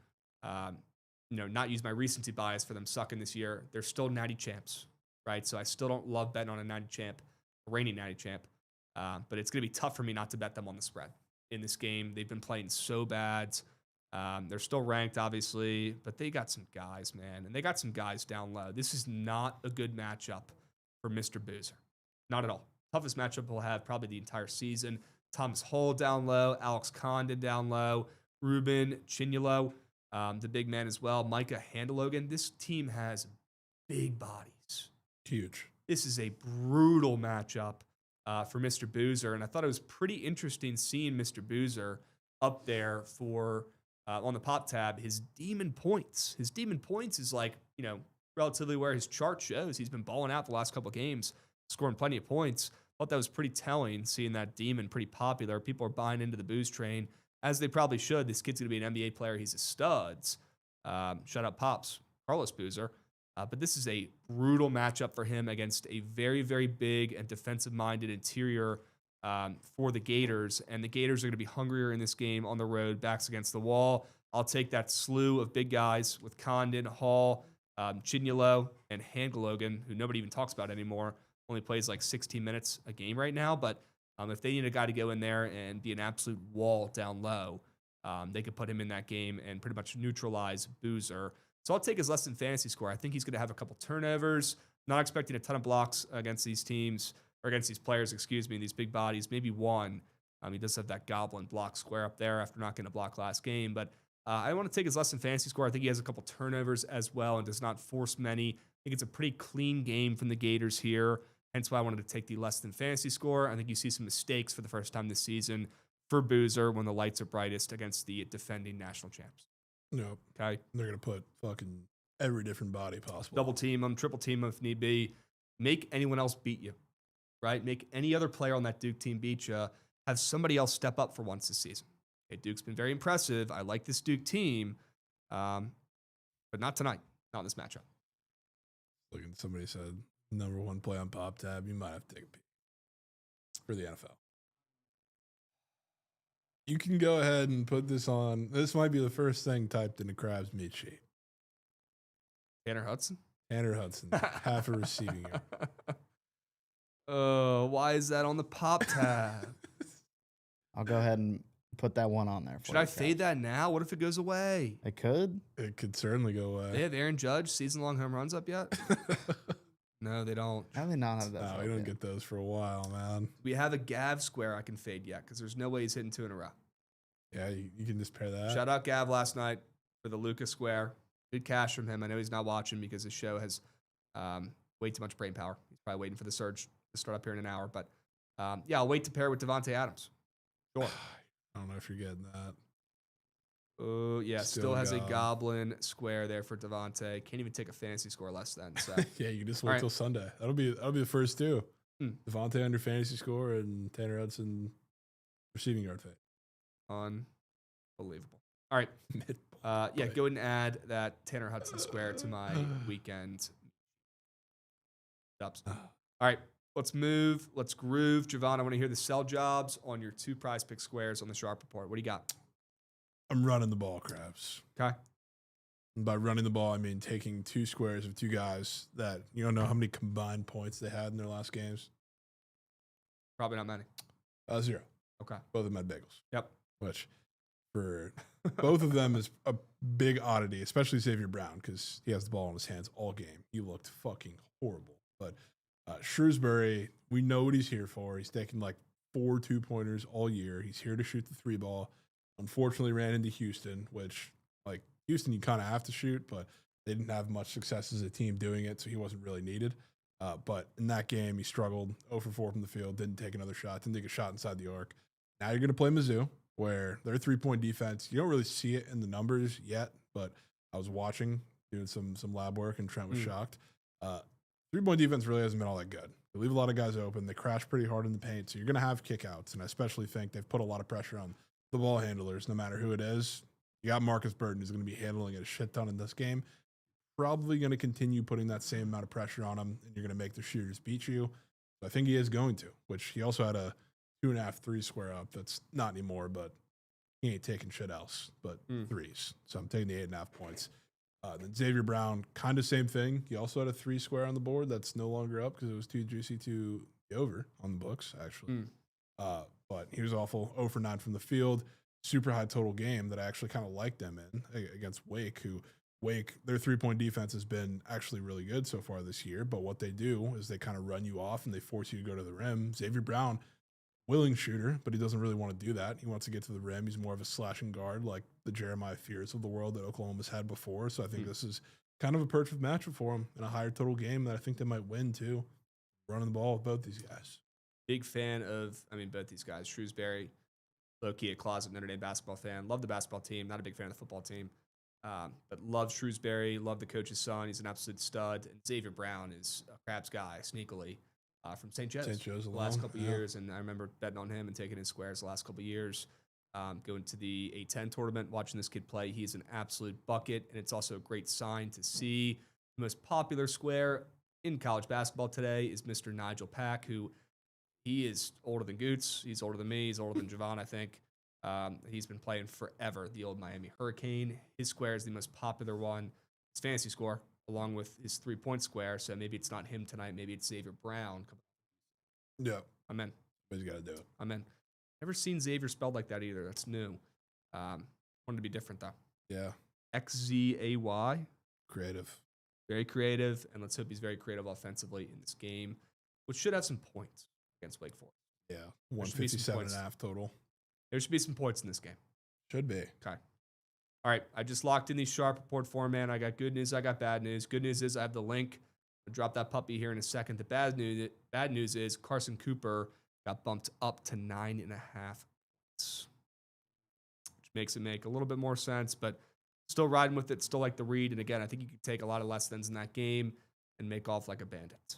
not use my recency bias for them sucking this year. They're still natty champs, right? So I still don't love betting on a reigning natty champ. But it's going to be tough for me not to bet them on the spread in this game. They've been playing so bad. They're still ranked, obviously, but they got some guys, man, and they got some guys down low. This is not a good matchup for Mr. Boozer. Not at all. Toughest matchup we'll have probably the entire season. Thomas Hull down low, Alex Condon down low, Ruben Chignolo, the big man as well, Micah Handelogan. This team has big bodies. Huge. This is a brutal matchup for Mr. Boozer, and I thought it was pretty interesting seeing Mr. Boozer up there for on the pop tab. His demon points. His demon points is like, relatively where his chart shows. He's been balling out the last couple of games, scoring plenty of points. Thought that was pretty telling, seeing that demon pretty popular. People are buying into the Booze train, as they probably should. This kid's going to be an NBA player. He's a stud. Shout out Pops, Carlos Boozer. But this is a brutal matchup for him against a very, very big and defensive-minded interior for the Gators. And the Gators are going to be hungrier in this game on the road, backs against the wall. I'll take that slew of big guys with Condon, Hall, Chignolo, and Handelogan, who nobody even talks about anymore. Only plays like 16 minutes a game right now. But if they need a guy to go in there and be an absolute wall down low, they could put him in that game and pretty much neutralize Boozer. So I'll take his less than fantasy score. I think he's going to have a couple turnovers. Not expecting a ton of blocks against these teams, or against these players, these big bodies. Maybe one. He does have that goblin block square up there after not getting a block last game. But I want to take his less than fantasy score. I think he has a couple turnovers as well and does not force many. I think it's a pretty clean game from the Gators here. Hence why I wanted to take the less than fantasy score. I think you see some mistakes for the first time this season for Boozer when the lights are brightest against the defending national champs. Nope. Okay. They're going to put fucking every different body possible. Double team them, triple team them if need be. Make anyone else beat you, right? Make any other player on that Duke team beat you. Have somebody else step up for once this season. Okay, Duke's been very impressive. I like this Duke team, but not tonight. Not in this matchup. Look, somebody said number one play on Pop Tab. You might have to take a peek for the NFL. You can go ahead and put this on. This might be the first thing typed in the Krabs meat sheet. Tanner Hudson? Tanner Hudson, half a receiving yard. Why is that on the Pop Tab? I'll go ahead and put that one on there. Should I fade that now? What if it goes away? It could. It could certainly go away. They have Aaron Judge season-long home runs up yet? No, they don't. How do they not have that? No, we don't get those for a while, man. We have a Gav square I can fade yet because there's no way he's hitting 2 in a row. Yeah, you can just pair that. Shout out Gav last night for the Lucas square. Good cash from him. I know he's not watching because his show has way too much brain power. He's probably waiting for the surge to start up here in an hour. But yeah, I'll wait to pair with Devontae Adams. Sure. I don't know if you're getting that. Oh, yeah. Still has a goblin square there for Devontae. Can't even take a fantasy score less than. So yeah, you can just wait till Sunday. That'll be the first two. Hmm. Devontae under fantasy score and Tanner Hudson receiving yard fate. Unbelievable. All right. Yeah, go ahead and add that Tanner Hudson square to my weekend. Dubs. All right. Let's move. Let's groove. Jovan, I want to hear the sell jobs on your 2 prize pick squares on the Sharp Report. What do you got? I'm running the ball, Krabs. Okay. And by running the ball, I mean taking 2 squares of 2 guys that you don't know how many combined points they had in their last games. Probably not many. 0. Okay. Both of them had bagels. Yep. Which for both of them is a big oddity, especially Xavier Brown, because he has the ball in his hands all game. He looked fucking horrible. But Shrewsbury, we know what he's here for. He's taken like 4 2-pointers all year. He's here to shoot the 3 ball. Unfortunately, ran into Houston, which, like, Houston, you kind of have to shoot, but they didn't have much success as a team doing it, so he wasn't really needed. But in that game, he struggled 0 for 4 from the field, didn't take another shot, didn't take a shot inside the arc. Now you're going to play Mizzou, where their 3-point defense, you don't really see it in the numbers yet, but I was watching, doing some lab work, and Trent was shocked. 3-point defense really hasn't been all that good. They leave a lot of guys open. They crash pretty hard in the paint, so you're going to have kickouts, and I especially think they've put a lot of pressure on the ball handlers, no matter who it is. You got Marcus Burton, who's going to be handling it a shit ton in this game. Probably going to continue putting that same amount of pressure on him, and you're going to make the shooters beat you. So I think he is going to, which he also had a 2.5 3 square up. That's not anymore, but he ain't taking shit else but threes. So I'm taking the 8.5 points. Then Xavier Brown, kind of same thing. He also had a 3 square on the board that's no longer up because it was too juicy to be over on the books, actually. But he was awful. 0 for 9 from the field. Super high total game that I actually kind of liked them in against Wake, their 3-point defense has been actually really good so far this year. But what they do is they kind of run you off and they force you to go to the rim. Xavier Brown, willing shooter, but he doesn't really want to do that. He wants to get to the rim. He's more of a slashing guard like the Jeremiah Fears of the world that Oklahoma's had before. So I think this is kind of a perfect matchup for him in a higher total game that I think they might win too. Running the ball with both these guys. Big fan of, both these guys. Shrewsbury, low-key a closet Notre Dame basketball fan. Love the basketball team. Not a big fan of the football team. But love Shrewsbury. Love the coach's son. He's an absolute stud. And Xavier Brown is a Krabs guy, sneakily, from St. Joe's. The last couple of years. And I remember betting on him and taking his squares the last couple of years. Going to the A10 tournament, watching this kid play. He's an absolute bucket. And it's also a great sign to see. The most popular square in college basketball today is Mr. Nigel Pack, who he is older than Goots. He's older than me. He's older than Jovan, I think. He's been playing forever, the old Miami Hurricane. His square is the most popular one. His fantasy score, along with his 3-point square. So maybe it's not him tonight. Maybe it's Xavier Brown. Yeah. I'm in. But he's got to do it. I'm in. Never seen Xavier spelled like that either. That's new. Wanted to be different, though. Yeah. XZAY. Creative. Very creative. And let's hope he's very creative offensively in this game, which should have some points against Wake Forest. Yeah. 157.5 total. There should be some points in this game. Should be. Okay. All right. I just locked in the Sharp Report format. I got good news. I got bad news. Good news is I have the link. I'll drop that puppy here in a second. The bad news is Carson Cooper got bumped up to 9.5 points, which makes it make a little bit more sense, but still riding with it. Still like the read. And again, I think you could take a lot of less thans in that game and make off like a bandit.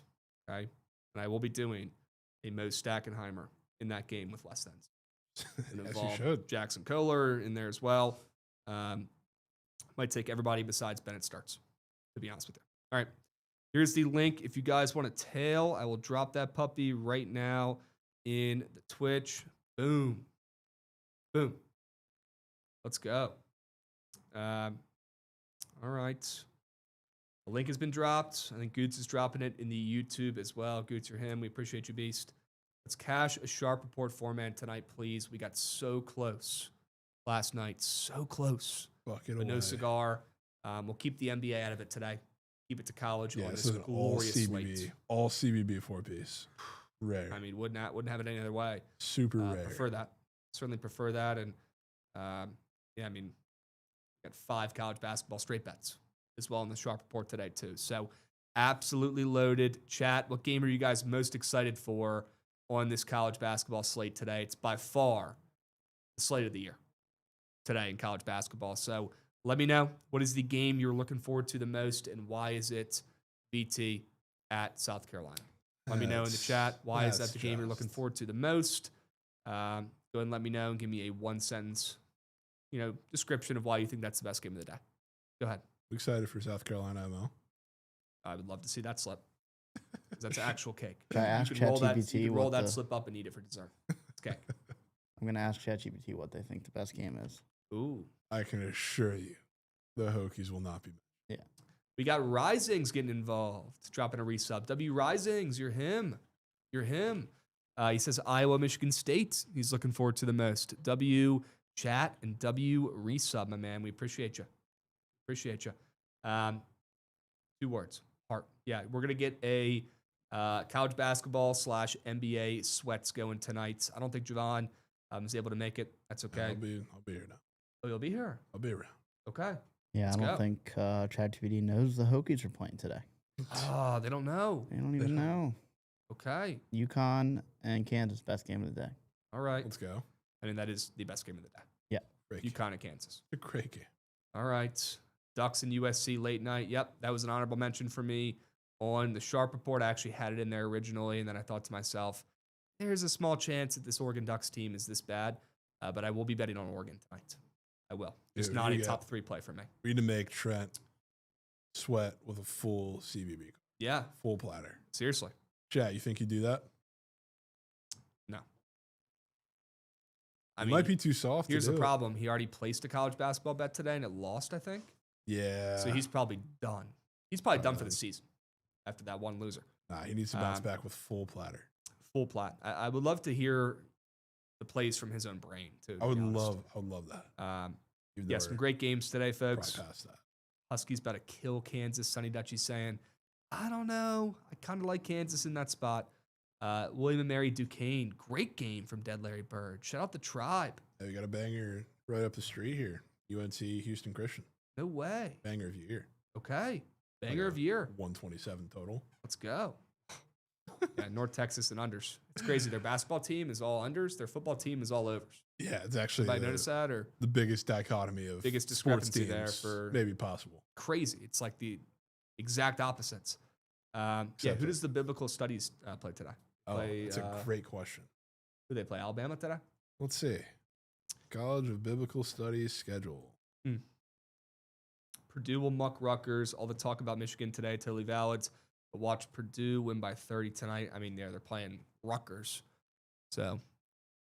Okay. And I will be doing a Mo Stackenheimer in that game with less thans. And involve Jackson Kohler in there as well. Might take everybody besides Bennett Starks, to be honest with you. All right. Here's the link. If you guys want to tail, I will drop that puppy right now in the Twitch. Boom. Boom. Let's go. All right. The link has been dropped. I think Goots is dropping it in the YouTube as well. Goots or him. We appreciate you, Beast. Let's cash a Sharp Report format tonight, please. We got so close last night. So close. Bucket but away. No cigar. We'll keep the NBA out of it today. Keep it to college on this this is an glorious slate. All CBB 4-piece. Rare. Wouldn't have it any other way. Super rare. Prefer that. Certainly prefer that. And got 5 college basketball straight bets as well in the Sharp Report today too. So absolutely loaded. Chat, what game are you guys most excited for on this college basketball slate today? It's by far the slate of the year today in college basketball. So let me know, what is the game you're looking forward to the most, and why is it BT at South Carolina? Let me know in the chat, why is that the game you're looking forward to the most? Go ahead and let me know and give me a one-sentence, description of why you think that's the best game of the day. Go ahead. I'm excited for South Carolina, ML. I would love to see that slip. Because that's actual cake. Can I ask ChatGPT roll that slip up and eat it for dessert. It's cake. I'm going to ask ChatGPT what they think the best game is. Ooh. I can assure you the Hokies will not be. Yeah. We got Risings getting involved, dropping a resub. W Risings, you're him. You're him. He says Iowa, Michigan State. He's looking forward to the most. W chat and W resub, my man. We appreciate you. Appreciate you. 2 words. Heart. Yeah, we're gonna get a college basketball / NBA sweats going tonight. I don't think Jovan is able to make it. That's okay. I'll be here now. Oh, you'll be here. I'll be around. Okay. Yeah, I don't think ChatGPT knows the Hokies are playing today. Oh, they don't know. They don't even know. Okay. UConn and Kansas, best game of the day. All right. Let's go. I mean, that is the best game of the day. Yeah. UConn and Kansas. A great game. All right. Ducks and USC late night. Yep, that was an honorable mention for me on the Sharp Report. I actually had it in there originally, and then I thought to myself, there's a small chance that this Oregon Ducks team is this bad, but I will be betting on Oregon tonight. I will. Just not a top 3 play for me. We need to make Trent sweat with a full CBB. Yeah. Full platter. Seriously. Chat, you think you do that? No. It might be too soft. Here's the problem. He already placed a college basketball bet today, and it lost, I think. Yeah. So he's probably done. He's probably done for the season after that one loser. Nah, he needs to bounce back with full platter. Full plat. I would love to hear the plays from his own brain, too. I would love that. Yeah, some great games today, folks. Past that. Huskies about to kill Kansas. Sonny Dutchie saying, I don't know. I kind of like Kansas in that spot. William and Mary Duquesne. Great game from Dead Larry Bird. Shout out the Tribe. Yeah, we got a banger right up the street here. UNC Houston Christian. No way. Banger of year. Okay. Banger of year. 127 total. Let's go. Yeah, North Texas and unders. It's crazy. Their basketball team is all unders. Their football team is all overs. Yeah, it's actually Have I noticed that, or the biggest dichotomy of biggest sports discrepancy teams there for maybe possible. Crazy. It's like the exact opposites. Yeah, who does the biblical studies play today? It's a great question. Who they play? Alabama today? Let's see. College of Biblical Studies schedule. Purdue will muck Rutgers. All the talk about Michigan today, totally valid. But watch Purdue win by 30 tonight. I mean, they're playing Rutgers, so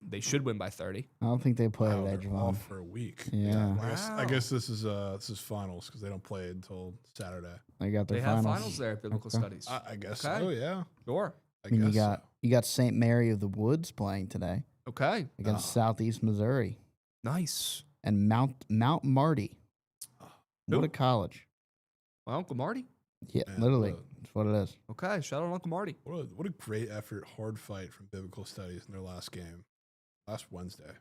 they should win by 30. I don't think they play today, Jovan. Off for a week. Yeah. I guess this is finals because they don't play until Saturday. They got their They have finals there at Biblical Studies. I guess so, yeah. Sure. I mean, you got St. Mary of the Woods playing today Okay. against Southeast Missouri Nice. and Mount Marty. What a college. My Uncle Marty? Yeah, literally. That's what it is. Okay. Shout out Uncle Marty. What a great effort, hard fight from Biblical Studies in their last game, last Wednesday.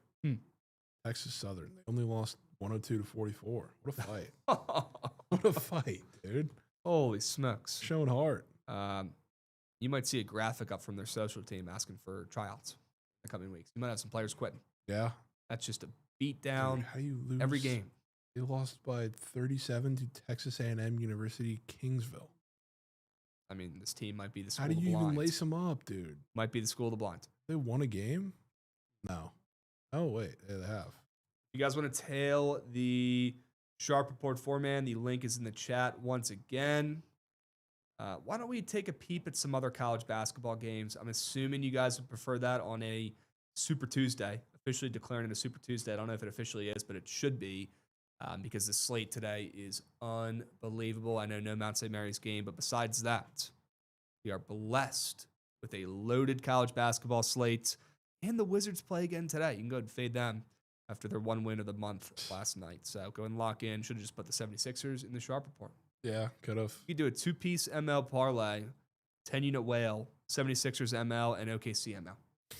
Texas Southern. They only lost 102-44. What a fight. What a fight, dude. Holy smokes. Showing heart. You might see a graphic up from their social team asking for tryouts in the coming weeks. You might have some players quitting. Yeah. That's just a beat down. Dude, how do you lose every game? They lost by 37 to Texas A&M University Kingsville. I mean, this team might be the school How do of the you blind. even lace them up, dude? Might be the school of the blind. They won a game? No. Oh, wait. Yeah, they have. You guys want to tail the Sharp Report 4-man? The link is in the chat once again. Why don't we take a peep at some other college basketball games? I'm assuming you guys would prefer that on a Super Tuesday, officially declaring it a Super Tuesday. I don't know if it officially is, but it should be because the slate today is unbelievable. I know no Mount St. Mary's game, but besides that, we are blessed with a loaded college basketball slate, and the Wizards play again today. You can go ahead and fade them after their one win of the month last night. So go and lock in. Should have just put the 76ers in the Sharp Report. Yeah, could have. You could do a 2-piece ML parlay, 10-unit whale, 76ers ML, and OKC ML.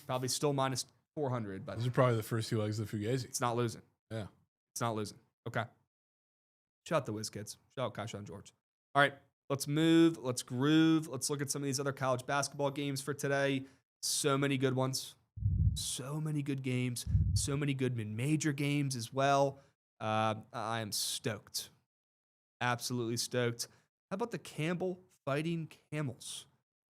Probably still minus 400, but Those are probably the first 2 legs of the Fugazi. it's not losing. Yeah. It's not losing. Okay. Shout out the Wiz kids. Shout out Kasha and George. All right, let's move. Let's groove. Let's look at some of these other college basketball games for today. So many good ones. So many good games. So many good mid-major games as well. I am stoked. Absolutely stoked. How about the Campbell Fighting Camels?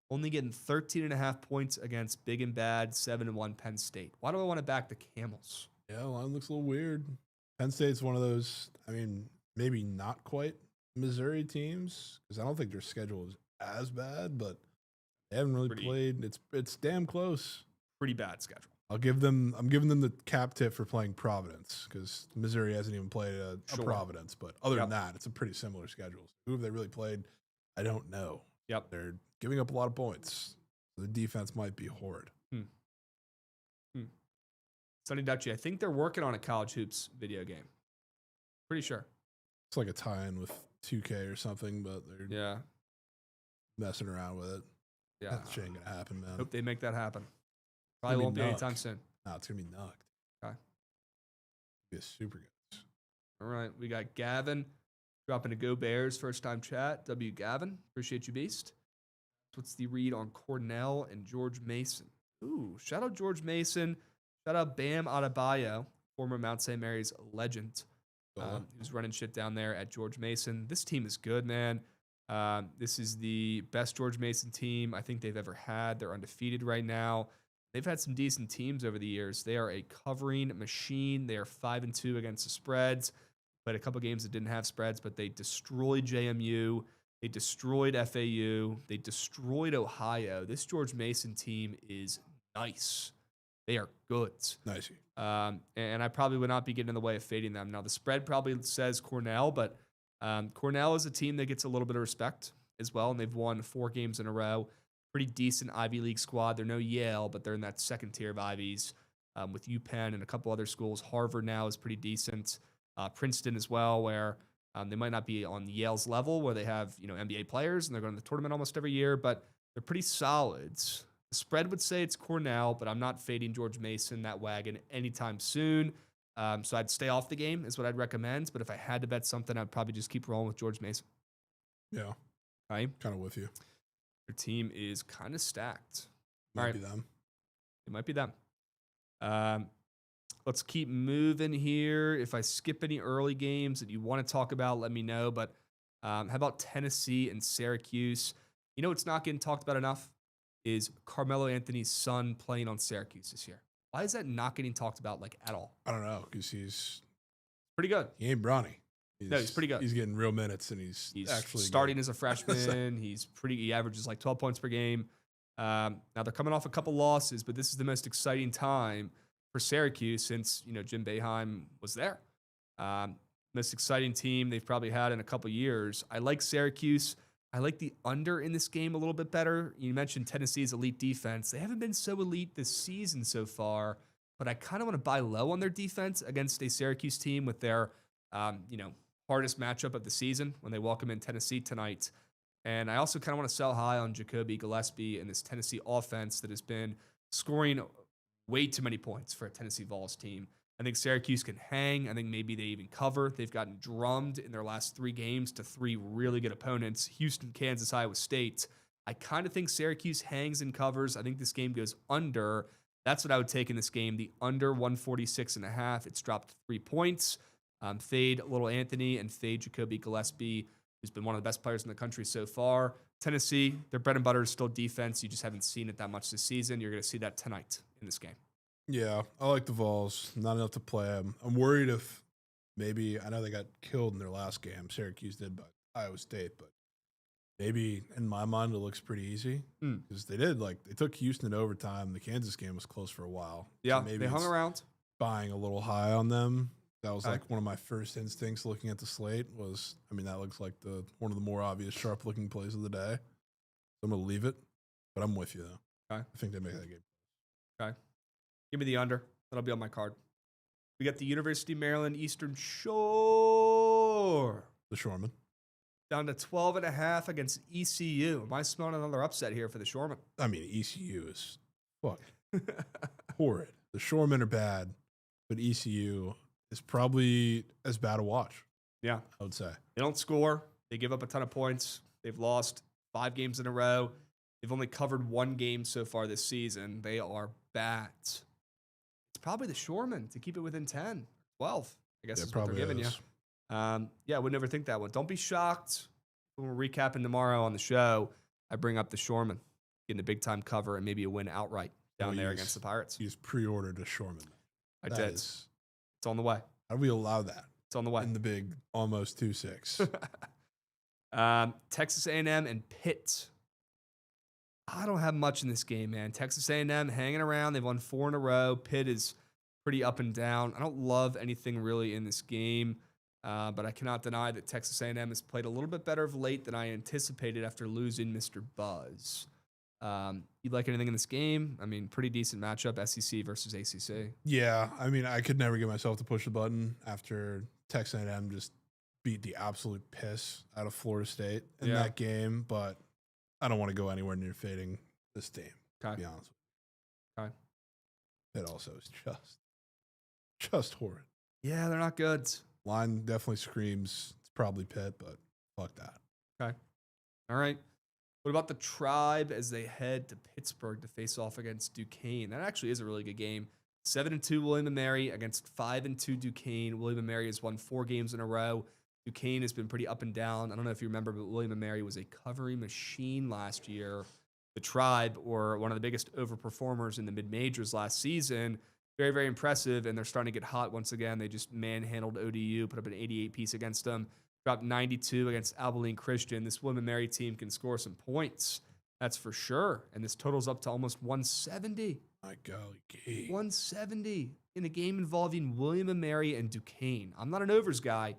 Only getting 13.5 points against big and bad 7-1 Penn State. Why do I want to back the Camels? Yeah, the line looks a little weird. Penn State's one of those, I mean, maybe not quite Missouri teams, because I don't think their schedule is as bad, but they haven't really played. It's damn close. Pretty bad schedule. I'm giving them the cap tip for playing Providence, because Missouri hasn't even played a Providence. But other than that, it's a pretty similar schedule. Who have they really played? I don't know. Yep. They're giving up a lot of points. So the defense might be horrid. Sonny Dutchy, I think they're working on a college hoops video game. Pretty sure. It's like a tie-in with 2K or something, but they're messing around with it. Yeah. That shit ain't going to happen, man. Hope they make that happen. Probably won't be anytime soon. No, it's going to be knocked. Okay. It's super good. All right. We got Gavin dropping a Go Bears first-time chat. W. Gavin. Appreciate you, Beast. What's the read on Cornell and George Mason? Ooh, shout out George Mason. Shout out Bam Adebayo, former Mount St. Mary's legend, who's running shit down there at George Mason. This team is good, man. This is the best George Mason team I think they've ever had. They're undefeated right now. They've had some decent teams over the years. They are a covering machine. They are 5-2 against the spreads. Played a couple games that didn't have spreads, but they destroyed JMU. They destroyed FAU. They destroyed Ohio. This George Mason team is nice. They are good. Nice. And I probably would not be getting in the way of fading them. Now, the spread probably says Cornell, but Cornell is a team that gets a little bit of respect as well, and they've won 4 games in a row. Pretty decent Ivy League squad. They're no Yale, but they're in that second tier of Ivies with UPenn and a couple other schools. Harvard now is pretty decent. Princeton as well, where they might not be on Yale's level, where they have NBA players and they're going to the tournament almost every year, but they're pretty solid. The spread would say it's Cornell, but I'm not fading George Mason, that wagon, anytime soon. So I'd stay off the game is what I'd recommend. But if I had to bet something, I'd probably just keep rolling with George Mason. Yeah. Right? Kind of with you. Their team is kind of stacked. Might be them. It might be them. Let's keep moving here. If I skip any early games that you want to talk about, let me know. But how about Tennessee and Syracuse? You know what's not getting talked about enough is Carmelo Anthony's son playing on Syracuse this year. Why is that not getting talked about at all? I don't know, because he's pretty good. He ain't brawny. No, he's pretty good. He's getting real minutes, and he's actually starting as a freshman. He averages 12 points per game. Now they're coming off a couple losses, but this is the most exciting time for Syracuse since Jim Boeheim was there. Most exciting team they've probably had in a couple years. I like Syracuse. I like the under in this game a little bit better. You mentioned Tennessee's elite defense. They haven't been so elite this season so far, but I kind of want to buy low on their defense against a Syracuse team with their, hardest matchup of the season when they welcome in Tennessee tonight. And I also kind of want to sell high on Jacoby Gillespie and this Tennessee offense that has been scoring way too many points for a Tennessee Vols team. I think Syracuse can hang. I think maybe they even cover. They've gotten drummed in their last 3 games to 3 really good opponents, Houston, Kansas, Iowa State. I kind of think Syracuse hangs and covers. I think this game goes under. That's what I would take in this game, the under 146.5. It's dropped 3 points. Fade Little Anthony and fade Jacoby Gillespie, who's been one of the best players in the country so far. Tennessee, their bread and butter is still defense. You just haven't seen it that much this season. You're going to see that tonight in this game. Yeah, I like the Vols. Not enough to play them. I'm worried if maybe, I know they got killed in their last game. Syracuse did by Iowa State, but maybe in my mind it looks pretty easy because they did. They took Houston in overtime. The Kansas game was close for a while. Yeah, so maybe they hung around. Buying a little high on them. That was one of my first instincts looking at the slate was, that looks like one of the more obvious sharp looking plays of the day. So I'm going to leave it, but I'm with you though. Okay. I think they make that game. Okay. Give me the under. That'll be on my card. We got the University of Maryland Eastern Shore. The Shoremen. Down to 12.5 against ECU. Am I smelling another upset here for the Shoremen? ECU is horrid. The Shoremen are bad, but ECU is probably as bad a watch. Yeah. I would say. They don't score. They give up a ton of points. They've lost 5 games in a row. They've only covered 1 game so far this season. They are bad. It's probably the Shoremen to keep it within 10, 12. I guess Yeah, is what they're giving is. you. I would never think that one. Don't be shocked when we're recapping tomorrow on the show. I bring up the Shoreman getting a big time cover and maybe a win outright down there against the Pirates. He's pre-ordered a Shoreman. I did. It's on the way. How do we allow that? It's on the way. In the big almost 2-6. Texas A&M and Pitt. I don't have much in this game, man. Texas A&M hanging around. They've won 4 in a row. Pitt is pretty up and down. I don't love anything really in this game, but I cannot deny that Texas A&M has played a little bit better of late than I anticipated after losing Mr. Buzz. You like anything in this game? I mean, pretty decent matchup, SEC versus ACC. Yeah, I mean, I could never get myself to push the button after Texas A&M just beat the absolute piss out of Florida State in that game, but I don't want to go anywhere near fading this team, to be honest with you. It also is just horrid. Yeah, they're not good. Line definitely screams it's probably Pitt, but fuck that. Okay. All right. What about the Tribe as they head to Pittsburgh to face off against Duquesne? That actually is a really good game. 7-2 William & Mary against 5-2 Duquesne. William & Mary has won 4 games in a row. Duquesne has been pretty up and down. I don't know if you remember, but William & Mary was a covering machine last year. The Tribe were one of the biggest overperformers in the mid-majors last season. Very, very impressive, and they're starting to get hot once again. They just manhandled ODU, put up an 88 piece against them. Dropped 92 against Abilene Christian. This William & Mary team can score some points. That's for sure. And this totals up to almost 170. My golly. 170 in a game involving William & Mary and Duquesne. I'm not an overs guy,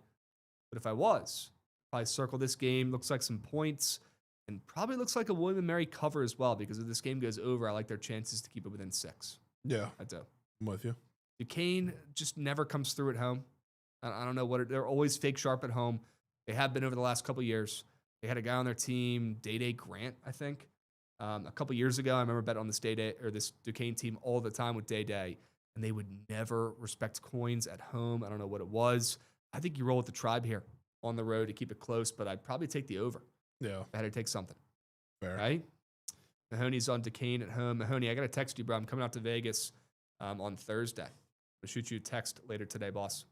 but if I was, I'd probably circle this game. Looks like some points and probably looks like a William & Mary cover as well, because if this game goes over, I like their chances to keep it within 6. Yeah. I do. I'm with you. Duquesne just never comes through at home. I don't know what they're always fake sharp at home. They have been over the last couple of years. They had a guy on their team, Day Grant, I think. A couple years ago, I remember betting on this this Duquesne team all the time with Day, and they would never respect coins at home. I don't know what it was. I think you roll with the Tribe here on the road to keep it close, but I'd probably take the over. Yeah. I had to take something. Fair. Right? Mahoney's on Duquesne at home. Mahoney, I got to text you, bro. I'm coming out to Vegas on Thursday. I'll shoot you a text later today, boss.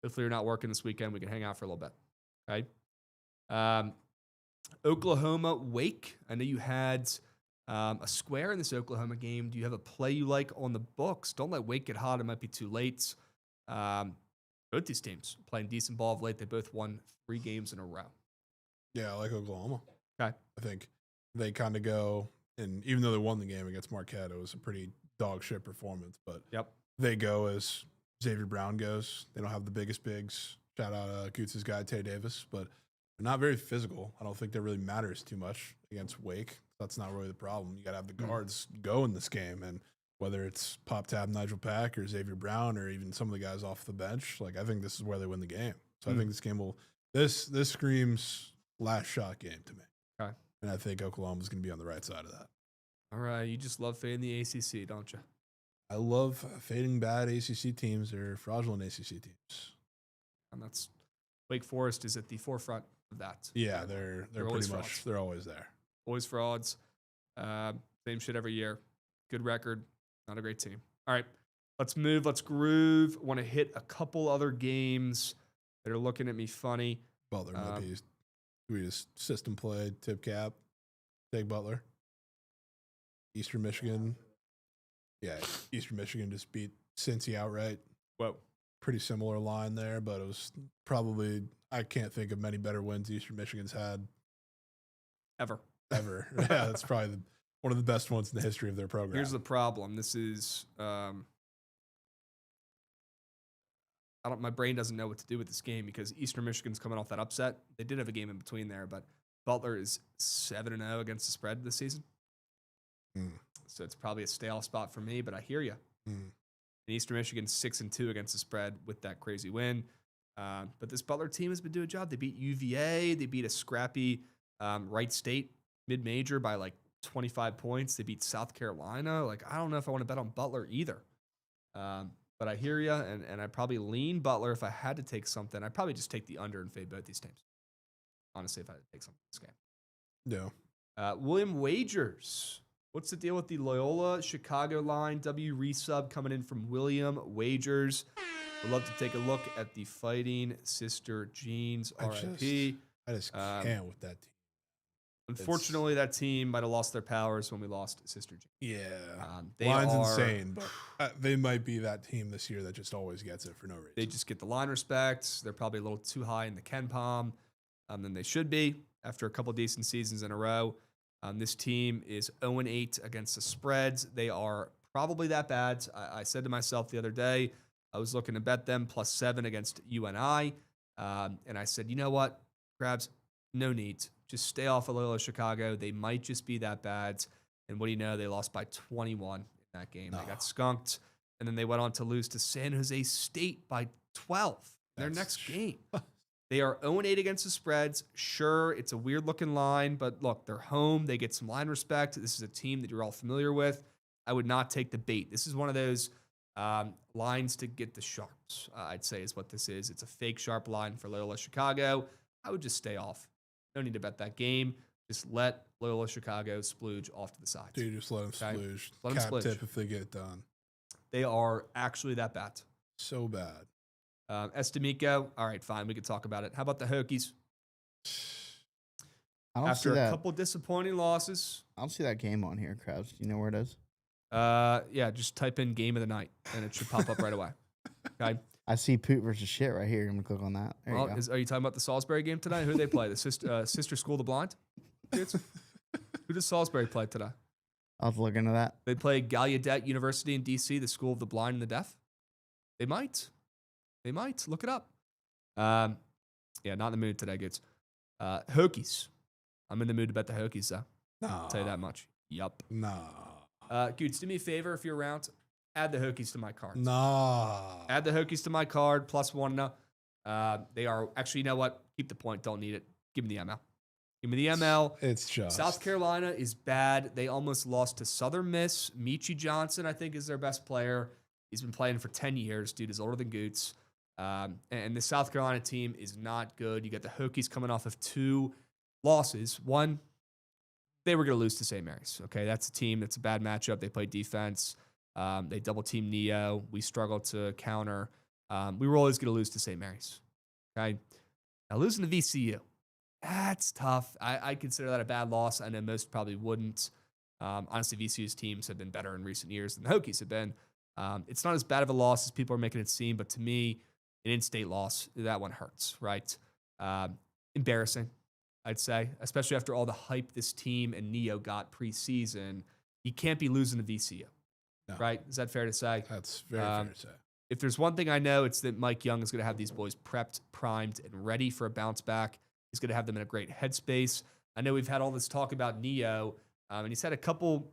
Hopefully you're not working this weekend. We can hang out for a little bit. Okay. Oklahoma Wake. I know you had a square in this Oklahoma game. Do you have a play you like on the books? Don't let Wake get hot. It might be too late. Both these teams playing decent ball of late. They both won 3 games in a row. Yeah, I like Oklahoma. Okay. I think they kind of go, and even though they won the game against Marquette, it was a pretty dog shit performance. But they go as Xavier Brown goes. They don't have the biggest bigs. Shout out Goots' guy, Tay Davis, but they're not very physical. I don't think that really matters too much against Wake. That's not really the problem. You got to have the guards go in this game, and whether it's Pop Tab Nigel Pack or Xavier Brown or even some of the guys off the bench, like I think this is where they win the game. So I think this game will this screams last shot game to me. Okay. And I think Oklahoma's going to be on the right side of that. All right, you just love fading the ACC, don't you? I love fading bad ACC teams or fraudulent ACC teams. And that's Wake Forest is at the forefront of that. Yeah, they're pretty much they're always there. Always frauds. Same shit every year. Good record. Not a great team. All right, let's move. Let's groove. Want to hit a couple other games that are looking at me funny. Butler might be. We just system play, tip cap, take Butler. Eastern Michigan. Yeah, Eastern Michigan just beat Cincy outright. Whoa. Pretty similar line there, but it was probably, I can't think of many better wins Eastern Michigan's had. Ever. Yeah, that's probably one of the best ones in the history of their program. Here's the problem. This is, my brain doesn't know what to do with this game because Eastern Michigan's coming off that upset. They did have a game in between there, but Butler is 7-0 against the spread this season. So it's probably a stale spot for me, but I hear you. And Eastern Michigan's 6-2 against the spread with that crazy win. But this Butler team has been doing a job. They beat UVA. They beat a scrappy Wright State mid-major by like 25 points. They beat South Carolina. Like, I don't know if I want to bet on Butler either. But I hear you, and I'd probably lean Butler if I had to take something. I'd probably just take the under and fade both these teams. Honestly, if I had to take something in this game. Yeah. William Wagers. What's the deal with the Loyola Chicago line? W resub coming in from William Wagers. Would love to take a look at the Fighting Sister Jeans. RIP. I just can't with that team. Unfortunately, that team might have lost their powers when we lost Sister Jeans. Yeah. Line's insane, but they might be that team this year that just always gets it for no reason. They just get the line respect. They're probably a little too high in the Ken Palm than they should be after a couple decent seasons in a row. This team is 0-8 against the spreads. They are probably that bad. I said to myself the other day, I was looking to bet them +7 against UNI. And I said, you know what, Krabs, no need. Just stay off of Loyola Chicago. They might just be that bad. And what do you know? They lost by 21 in that game. They got skunked. And then they went on to lose to San Jose State by 12 in their next game. They are 0-8 against the spreads. Sure, it's a weird-looking line, but look, they're home. They get some line respect. This is a team that you're all familiar with. I would not take the bait. This is one of those lines to get the sharps, I'd say is what this is. It's a fake sharp line for Loyola Chicago. I would just stay off. No need to bet that game. Just let Loyola Chicago splooge off to the side. Dude, just let them splooge. Let them splooge. Tip if they get it done. They are actually that bad. So bad. Estemico, all right, fine. We could talk about it. How about the Hokies? After a couple disappointing losses. I don't see that game on here, Krabs. Do you know where it is? Yeah, just type in game of the night, and it should pop up right away. Okay. I see Poot versus shit right here. I'm going to click on that. There you go. Are you talking about the Salisbury game tonight? Who do they play? The Sister School of the Blind? Who does Salisbury play today? I'll have to look into that. They play Gallaudet University in D.C., the School of the Blind and the Deaf. They might. Look it up. Yeah, not in the mood today, Goods. Hokies. I'm in the mood to bet the Hokies, though. Nah. I'll tell you that much. Yup. Nah. Goods, do me a favor if you're around. Add the Hokies to my card. Nah. Add the Hokies to my card, +1 now. They are, actually, you know what? Keep the point. Don't need it. Give me the ML. Give me the ML. It's just. South Carolina is bad. They almost lost to Southern Miss. Michi Johnson, I think, is their best player. He's been playing for 10 years. Dude is older than Goots. And the South Carolina team is not good. You got the Hokies coming off of 2 losses. One, they were going to lose to St. Mary's. Okay, that's a team that's a bad matchup. They play defense. They double-team Neo. We struggled to counter. We were always going to lose to St. Mary's. Okay, now losing to VCU, that's tough. I consider that a bad loss. I know most probably wouldn't. Honestly, VCU's teams have been better in recent years than the Hokies have been. It's not as bad of a loss as people are making it seem, but to me, an in-state loss, that one hurts, right? Embarrassing, I'd say, especially after all the hype this team and Neo got preseason. You can't be losing to VCU, right? Is that fair to say? That's very fair to say. If there's one thing I know, it's that Mike Young is going to have these boys prepped, primed, and ready for a bounce back. He's going to have them in a great headspace. I know we've had all this talk about Neo, and he's had a couple,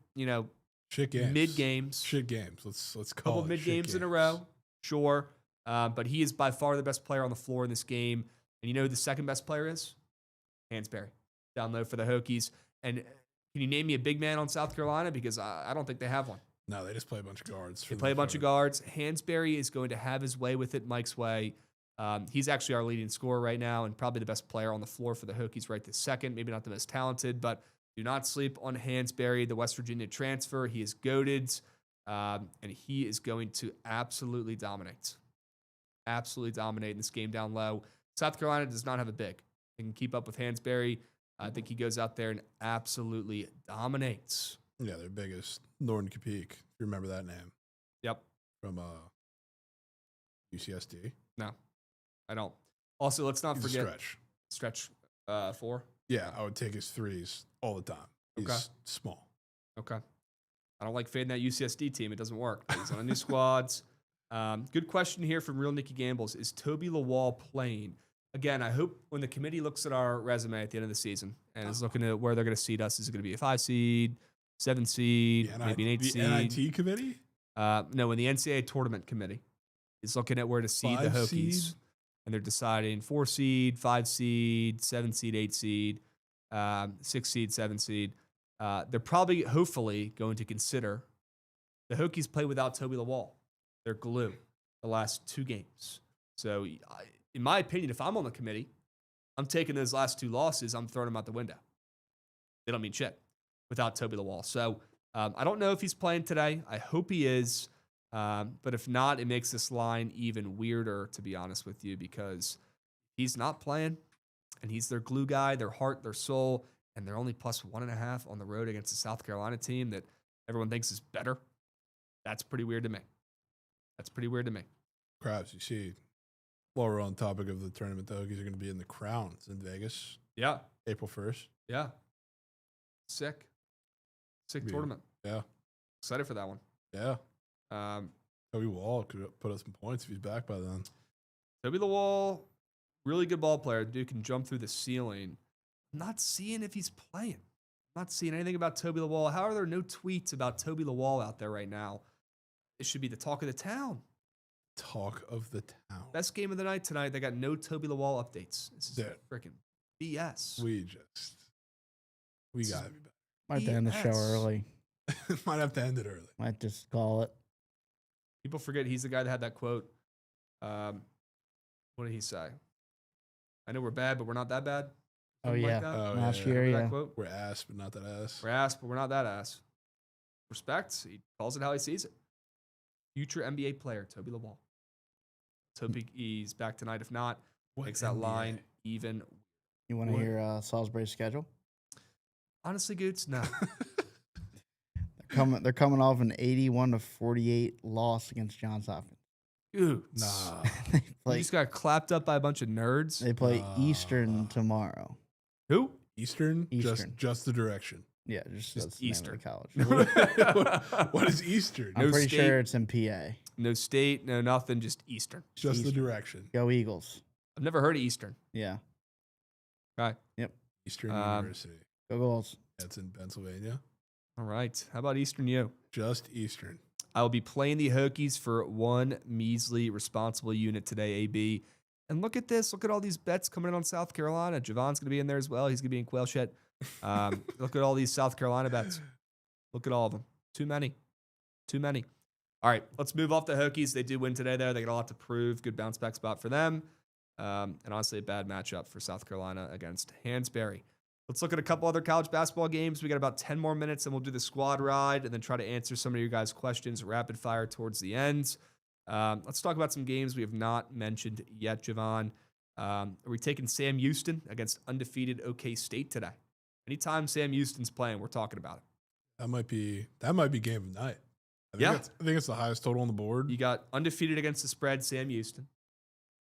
shit games. Mid-games. Shit games. Let's call it. Couple mid-games in a row, sure. But he is by far the best player on the floor in this game. And you know who the second best player is? Hansberry. Down low for the Hokies. And can you name me a big man on South Carolina? Because I don't think they have one. No, they just play a bunch of guards. They play a bunch of guards. Hansberry is going to have his way with it Mike's way. He's actually our leading scorer right now and probably the best player on the floor for the Hokies right this second. Maybe not the most talented, but do not sleep on Hansberry, the West Virginia transfer. He is goated, and he is going to absolutely dominate. Absolutely dominate in this game down low. South Carolina does not have a big. They can keep up with Hansberry. I think he goes out there and absolutely dominates. Yeah, their biggest, Norton Capeak, if you remember that name. Yep. From UCSD. No, I don't. Also, let's not forget. Stretch 4? Yeah, I would take his threes all the time. He's small. Okay. I don't like fading that UCSD team. It doesn't work. He's on a new squads. Good question here from Real Nicky Gambles. Is Toby Lawal playing? Again, I hope when the committee looks at our resume at the end of the season and is looking at where they're going to seed us, is it going to be a 5 seed, 7 seed, maybe an 8 seed? The NIT committee? No, when the NCAA tournament committee is looking at where to seed the Hokies. Seed? And they're deciding 4 seed, 5 seed, 7 seed, 8 seed, 6 seed, 7 seed. They're probably, hopefully, going to consider the Hokies play without Toby Lawal. They're glue the last 2 games. So, in my opinion, if I'm on the committee, I'm taking those last 2 losses, I'm throwing them out the window. They don't mean shit without Toby Lawal. So, I don't know if he's playing today. I hope he is. But if not, it makes this line even weirder, to be honest with you, because he's not playing, and he's their glue guy, their heart, their soul, and they're only plus 1.5 on the road against a South Carolina team that everyone thinks is better. That's pretty weird to me. Krabs, you see, while we're on topic of the tournament, the Hokies are going to be in the Crowns in Vegas. Yeah. April 1st. Yeah. Sick tournament. Yeah. Excited for that one. Yeah. Toby Wall could put us some points if he's back by then. Toby the Wall, really good ball player. Dude can jump through the ceiling. I'm not seeing if he's playing. I'm not seeing anything about Toby the Wall. How are there no tweets about Toby the Wall out there right now? It should be the talk of the town. Talk of the town. Best game of the night tonight. They got no Toby the Wall updates. This is freaking BS. We gotta be back. Might have to end the show early. Might have to end it early. Might just call it. People forget he's the guy that had that quote. What did he say? I know we're bad, but we're not that bad. Something like that. Oh, Last year, yeah. Quote? We're ass, but not that ass. We're ass, but we're not that ass. Respect. He calls it how he sees it. Future NBA player, Toby the Wall. Toby, he's back tonight. If not, makes that line even. You want to hear Salisbury's schedule? Honestly, Goots, no. They're coming off an 81-48 loss against Johns Hopkins. Goots. Nah. You just got clapped up by a bunch of nerds. They play Eastern tomorrow. Who? Eastern? Eastern. Just the direction. Yeah, just Eastern college. What is Eastern? I'm pretty state, sure it's in PA. No state, no nothing, just Eastern. Just Eastern. the direction. Go Eagles. I've never heard of Eastern. Yeah. Right. Yep. Eastern University. Go Goals. That's in Pennsylvania. All right. How about Eastern U? Just Eastern. I will be playing the Hokies for one measly responsible unit today, AB. And look at this. Look at all these bets coming in on South Carolina. Javon's going to be in there as well. He's going to be in Quail Shed. Look at all these South Carolina bets. Look at all of them. Too many. All right, let's move off the Hokies. They did win today, though. They got a lot to prove. Good bounce back spot for them. And honestly, a bad matchup for South Carolina against Hansberry. Let's look at a couple other college basketball games. We got about 10 more minutes, and we'll do the squad ride and then try to answer some of your guys' questions rapid fire towards the end. Let's talk about some games we have not mentioned yet, Jovan. Are we taking Sam Houston against undefeated OK State today? Anytime Sam Houston's playing, we're talking about it. That might be game of the night. I think it's the highest total on the board. You got undefeated against the spread, Sam Houston.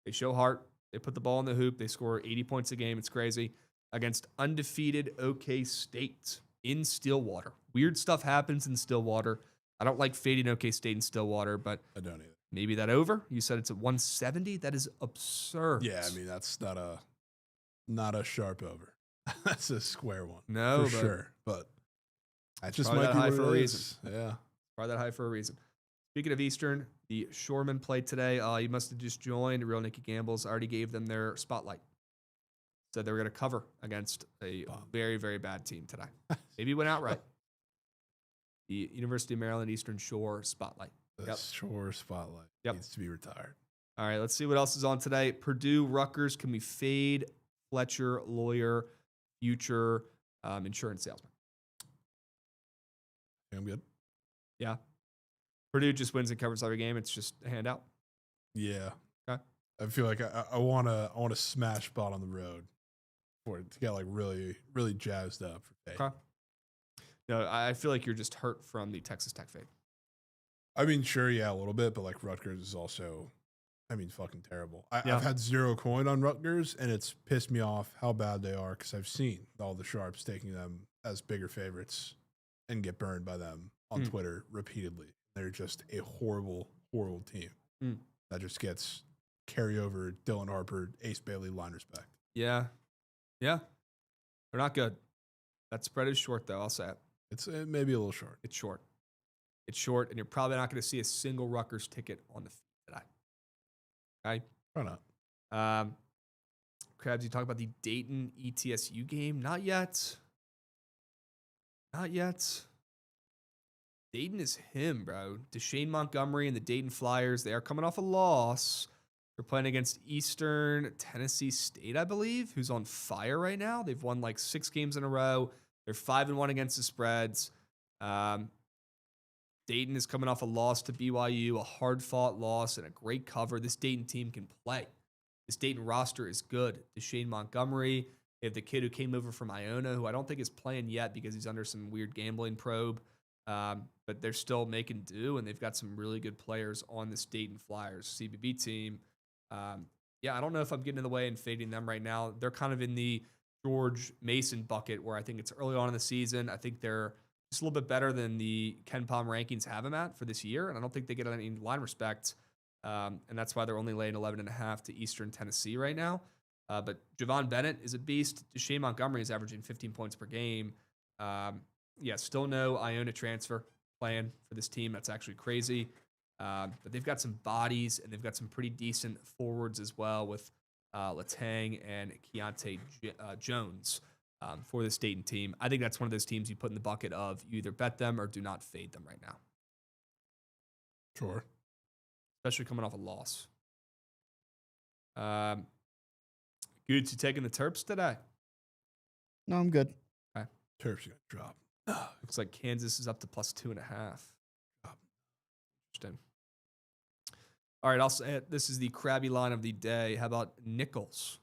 They show heart. They put the ball in the hoop. They score 80 points a game. It's crazy. Against undefeated OK State in Stillwater. Weird stuff happens in Stillwater. I don't like fading OK State in Stillwater, but I don't either. Maybe that over. You said it's at 170. That is absurd. Yeah, I mean that's not a sharp over. That's a square one. No, for sure. But that just might be high what for a it reason. is. Yeah, probably that high for a reason. Speaking of Eastern, the Shoremen played today. You must have just joined. Real Nicky Gambles already gave them their spotlight. Said they were going to cover against a very, very bad team today. Maybe went outright. The University of Maryland Eastern Shore spotlight. The Shore spotlight needs to be retired. All right, let's see what else is on today. Purdue, Rutgers. Can we fade Fletcher, lawyer, future insurance salesman? I'm good. Yeah. Purdue just wins and covers every game. It's just a handout. Yeah. Okay. I feel like I want to smash spot on the road for it to get like really, really jazzed up for fade. Okay. No, I feel like you're just hurt from the Texas Tech fade. I mean, sure, yeah, a little bit, but like Rutgers is also, I mean, fucking terrible. I've had 0 coin on Rutgers, and it's pissed me off how bad they are because I've seen all the sharps taking them as bigger favorites and get burned by them on Twitter repeatedly. They're just a horrible, horrible team that just gets carryover Dylan Harper, Ace Bailey line respect. Yeah. Yeah. They're not good. That spread is short, though. I'll say it. It's maybe a little short. It's short. It's short, and you're probably not going to see a single Rutgers ticket on the field today. Okay? Why not? Krabs, you talk about the Dayton ETSU game? Not yet. Not yet. Dayton is him, bro. Deshane Montgomery and the Dayton Flyers, they are coming off a loss. They're playing against Eastern Tennessee State, I believe, who's on fire right now. They've won like 6 games in a row. They're 5-1 against the spreads. Dayton is coming off a loss to BYU, a hard-fought loss, and a great cover. This Dayton team can play. This Dayton roster is good. Deshane Montgomery, they have the kid who came over from Iona, who I don't think is playing yet because he's under some weird gambling probe. But they're still making do, and they've got some really good players on this Dayton Flyers CBB team. I don't know if I'm getting in the way and fading them right now. They're kind of in the George Mason bucket where I think it's early on in the season. I think they're just a little bit better than the Ken Palm rankings have them at for this year, and I don't think they get any line respect, and that's why they're only laying 11.5 to Eastern Tennessee right now. But Jovan Bennett is a beast. Deshane Montgomery is averaging 15 points per game. Still no Iona transfer plan for this team. That's actually crazy. But they've got some bodies, and they've got some pretty decent forwards as well with Letang and Keontae Jones for this Dayton team. I think that's one of those teams you put in the bucket of you either bet them or do not fade them right now. Sure. Especially coming off a loss. Goods, you taking the Terps today? No, I'm good. Okay. Terps got dropped. Looks like Kansas is up to plus 2.5. Interesting. All right, I'll say it. This is the crabby line of the day. How about Nichols?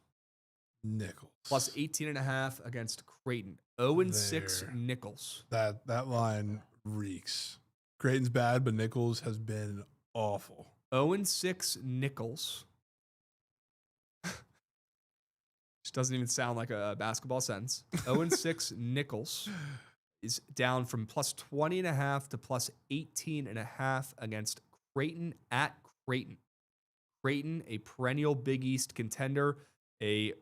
Nichols. Plus 18.5 against Creighton. 0-6 Nichols. That line reeks. Creighton's bad, but Nichols has been awful. 0-6 Nichols. Which doesn't even sound like a basketball sentence. 0-6 Nichols is down from plus 20.5 to plus 18.5 against Creighton at Creighton. Creighton, a perennial Big East contender, a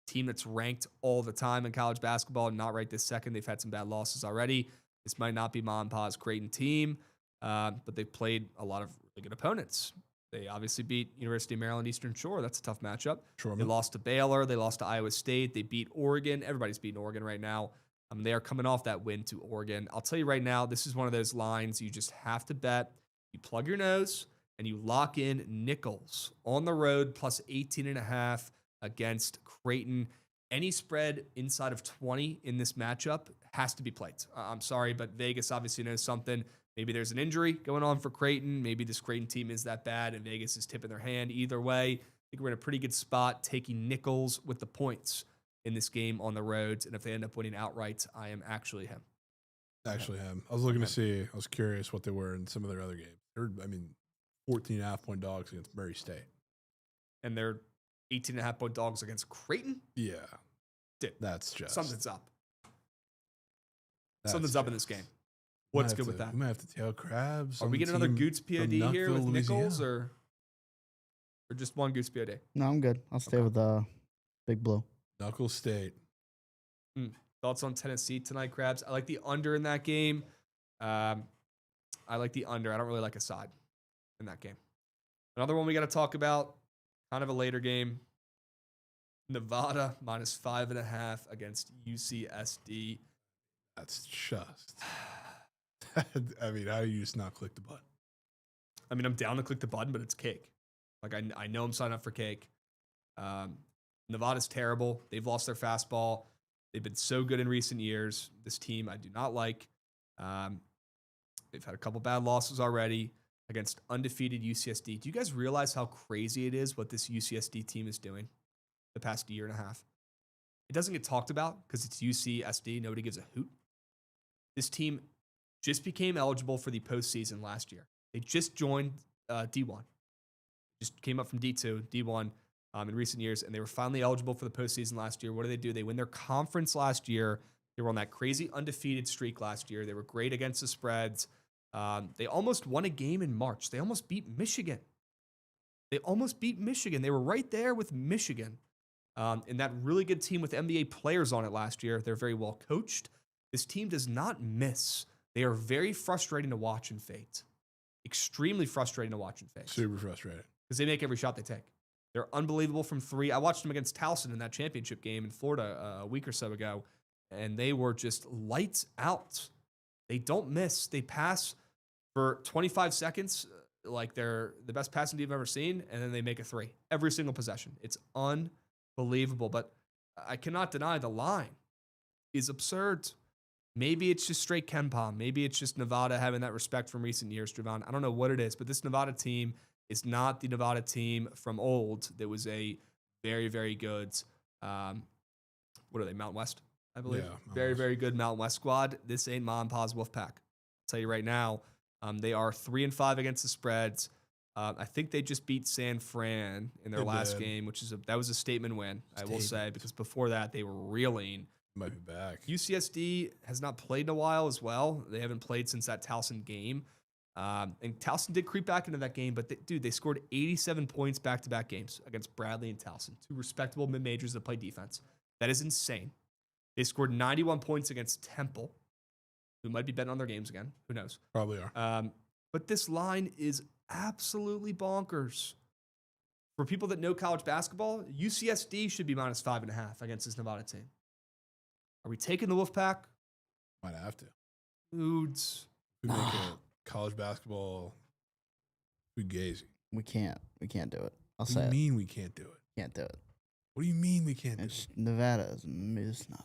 team that's ranked all the time in college basketball, not right this second. They've had some bad losses already. This might not be Mom and Pa's Creighton team, but they've played a lot of really good opponents. They obviously beat University of Maryland Eastern Shore. That's a tough matchup. Sure, they lost to Baylor. They lost to Iowa State. They beat Oregon. Everybody's beating Oregon right now. They are coming off that win to Oregon. I'll tell you right now, this is one of those lines you just have to bet. You plug your nose and you lock in Nichols on the road plus 18.5 against Creighton. Any spread inside of 20 in this matchup has to be played. I'm sorry, but Vegas obviously knows something. Maybe there's an injury going on for Creighton. Maybe this Creighton team is that bad and Vegas is tipping their hand. Either way, I think we're in a pretty good spot taking Nichols with the points in this game on the roads. And if they end up winning outright, I am actually him. Actually him. I was looking to see, I was curious what they were in some of their other games. They're, 14.5 point dogs against Murray State. And they're 18.5 point dogs against Creighton? Yeah. Dude, that's just. Something's up. Something's up in this game. What's good with that? We might have to tail Krabs. Are we getting another Goots POD here with Nichols or just one Goose POD? No, I'm good. I'll stay with Big Blue. Knuckles State. Thoughts on Tennessee tonight, Krabs? I like the under in that game. I like the under. I don't really like a side in that game. Another one we got to talk about, kind of a later game. Nevada minus 5.5 against UCSD. That's just. How do you just not click the button? I'm down to click the button, but it's cake. Like, I know I'm signing up for cake. Nevada's terrible. They've lost their fastball. They've been so good in recent years. This team I do not like. They've had a couple bad losses already against undefeated UCSD. Do you guys realize how crazy it is what this UCSD team is doing the past year and a half? It doesn't get talked about because it's UCSD. Nobody gives a hoot. This team just became eligible for the postseason last year. They just joined D1. Just came up from D2, D1 in recent years, and they were finally eligible for the postseason last year. What do? They win their conference last year. They were on that crazy undefeated streak last year. They were great against the spreads. They almost won a game in March. They almost beat Michigan. They were right there with Michigan. And that really good team with NBA players on it last year. They're very well coached. This team does not miss. They are very frustrating to watch and fade. Extremely frustrating to watch and fade. Super frustrating. Because they make every shot they take. They're unbelievable from three. I watched them against Towson in that championship game in Florida a week or so ago, and they were just lights out. They don't miss. They pass for 25 seconds like they're the best passing team I've ever seen, and then they make a three every single possession. It's unbelievable, but I cannot deny the line is absurd. Maybe it's just straight KenPom. Maybe it's just Nevada having that respect from recent years, Jovan. I don't know what it is, but this Nevada team is not the Nevada team from old that was a very, very good, what are they, Mountain West, I believe? Yeah, very, very good Mountain West squad. This ain't Ma and Pa's Wolfpack. I'll tell you right now, they are 3-5 against the spreads. I think they just beat San Fran in their last game, which is that was a statement win, I will say, because before that they were reeling. Might be back. UCSD has not played in a while as well. They haven't played since that Towson game. And Towson did creep back into that game, but they scored 87 points back-to-back games against Bradley and Towson, two respectable mid-majors that play defense. That is insane. They scored 91 points against Temple, who might be betting on their games again. Who knows? Probably are. But this line is absolutely bonkers. For people that know college basketball, UCSD should be minus 5.5 against this Nevada team. Are we taking the Wolfpack? Might have to. Dudes. We make it college basketball fugazi. We can't do it. I'll What say do you it. mean we can't do it? Can't do it. What do you mean we can't do It's it? Nevada is misnock.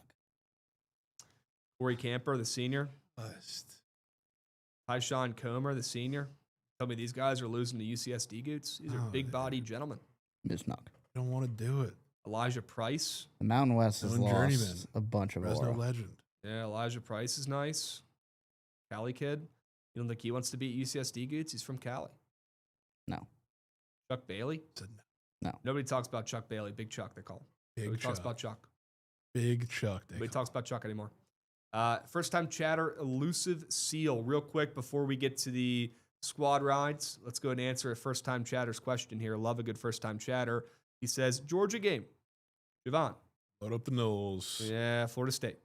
Corey Camper, the senior. Bust. Tyshawn Comer, the senior. Tell me these guys are losing to UCSD Goots. These are big-bodied gentlemen. Misnock. I don't want to do it. Elijah Price. The Mountain West has Dylan lost Journeyman. a bunch of Fresno aura. legend. Yeah, Elijah Price is nice. Cali kid. You don't think he wants to beat UCSD Goots? He's from Cali. No. Chuck Bailey. Said No. Nobody talks about Chuck Bailey. Big Chuck, they call him. Big Nobody talks Chuck. about Chuck. Big Chuck. Nobody talks about Chuck anymore. First time chatter, Elusive Seal. Real quick before we get to the squad rides, let's go and answer a first time chatter's question here. Love a good first time chatter. He says, Georgia game. Jovan. Load up the nose. Yeah, Florida State.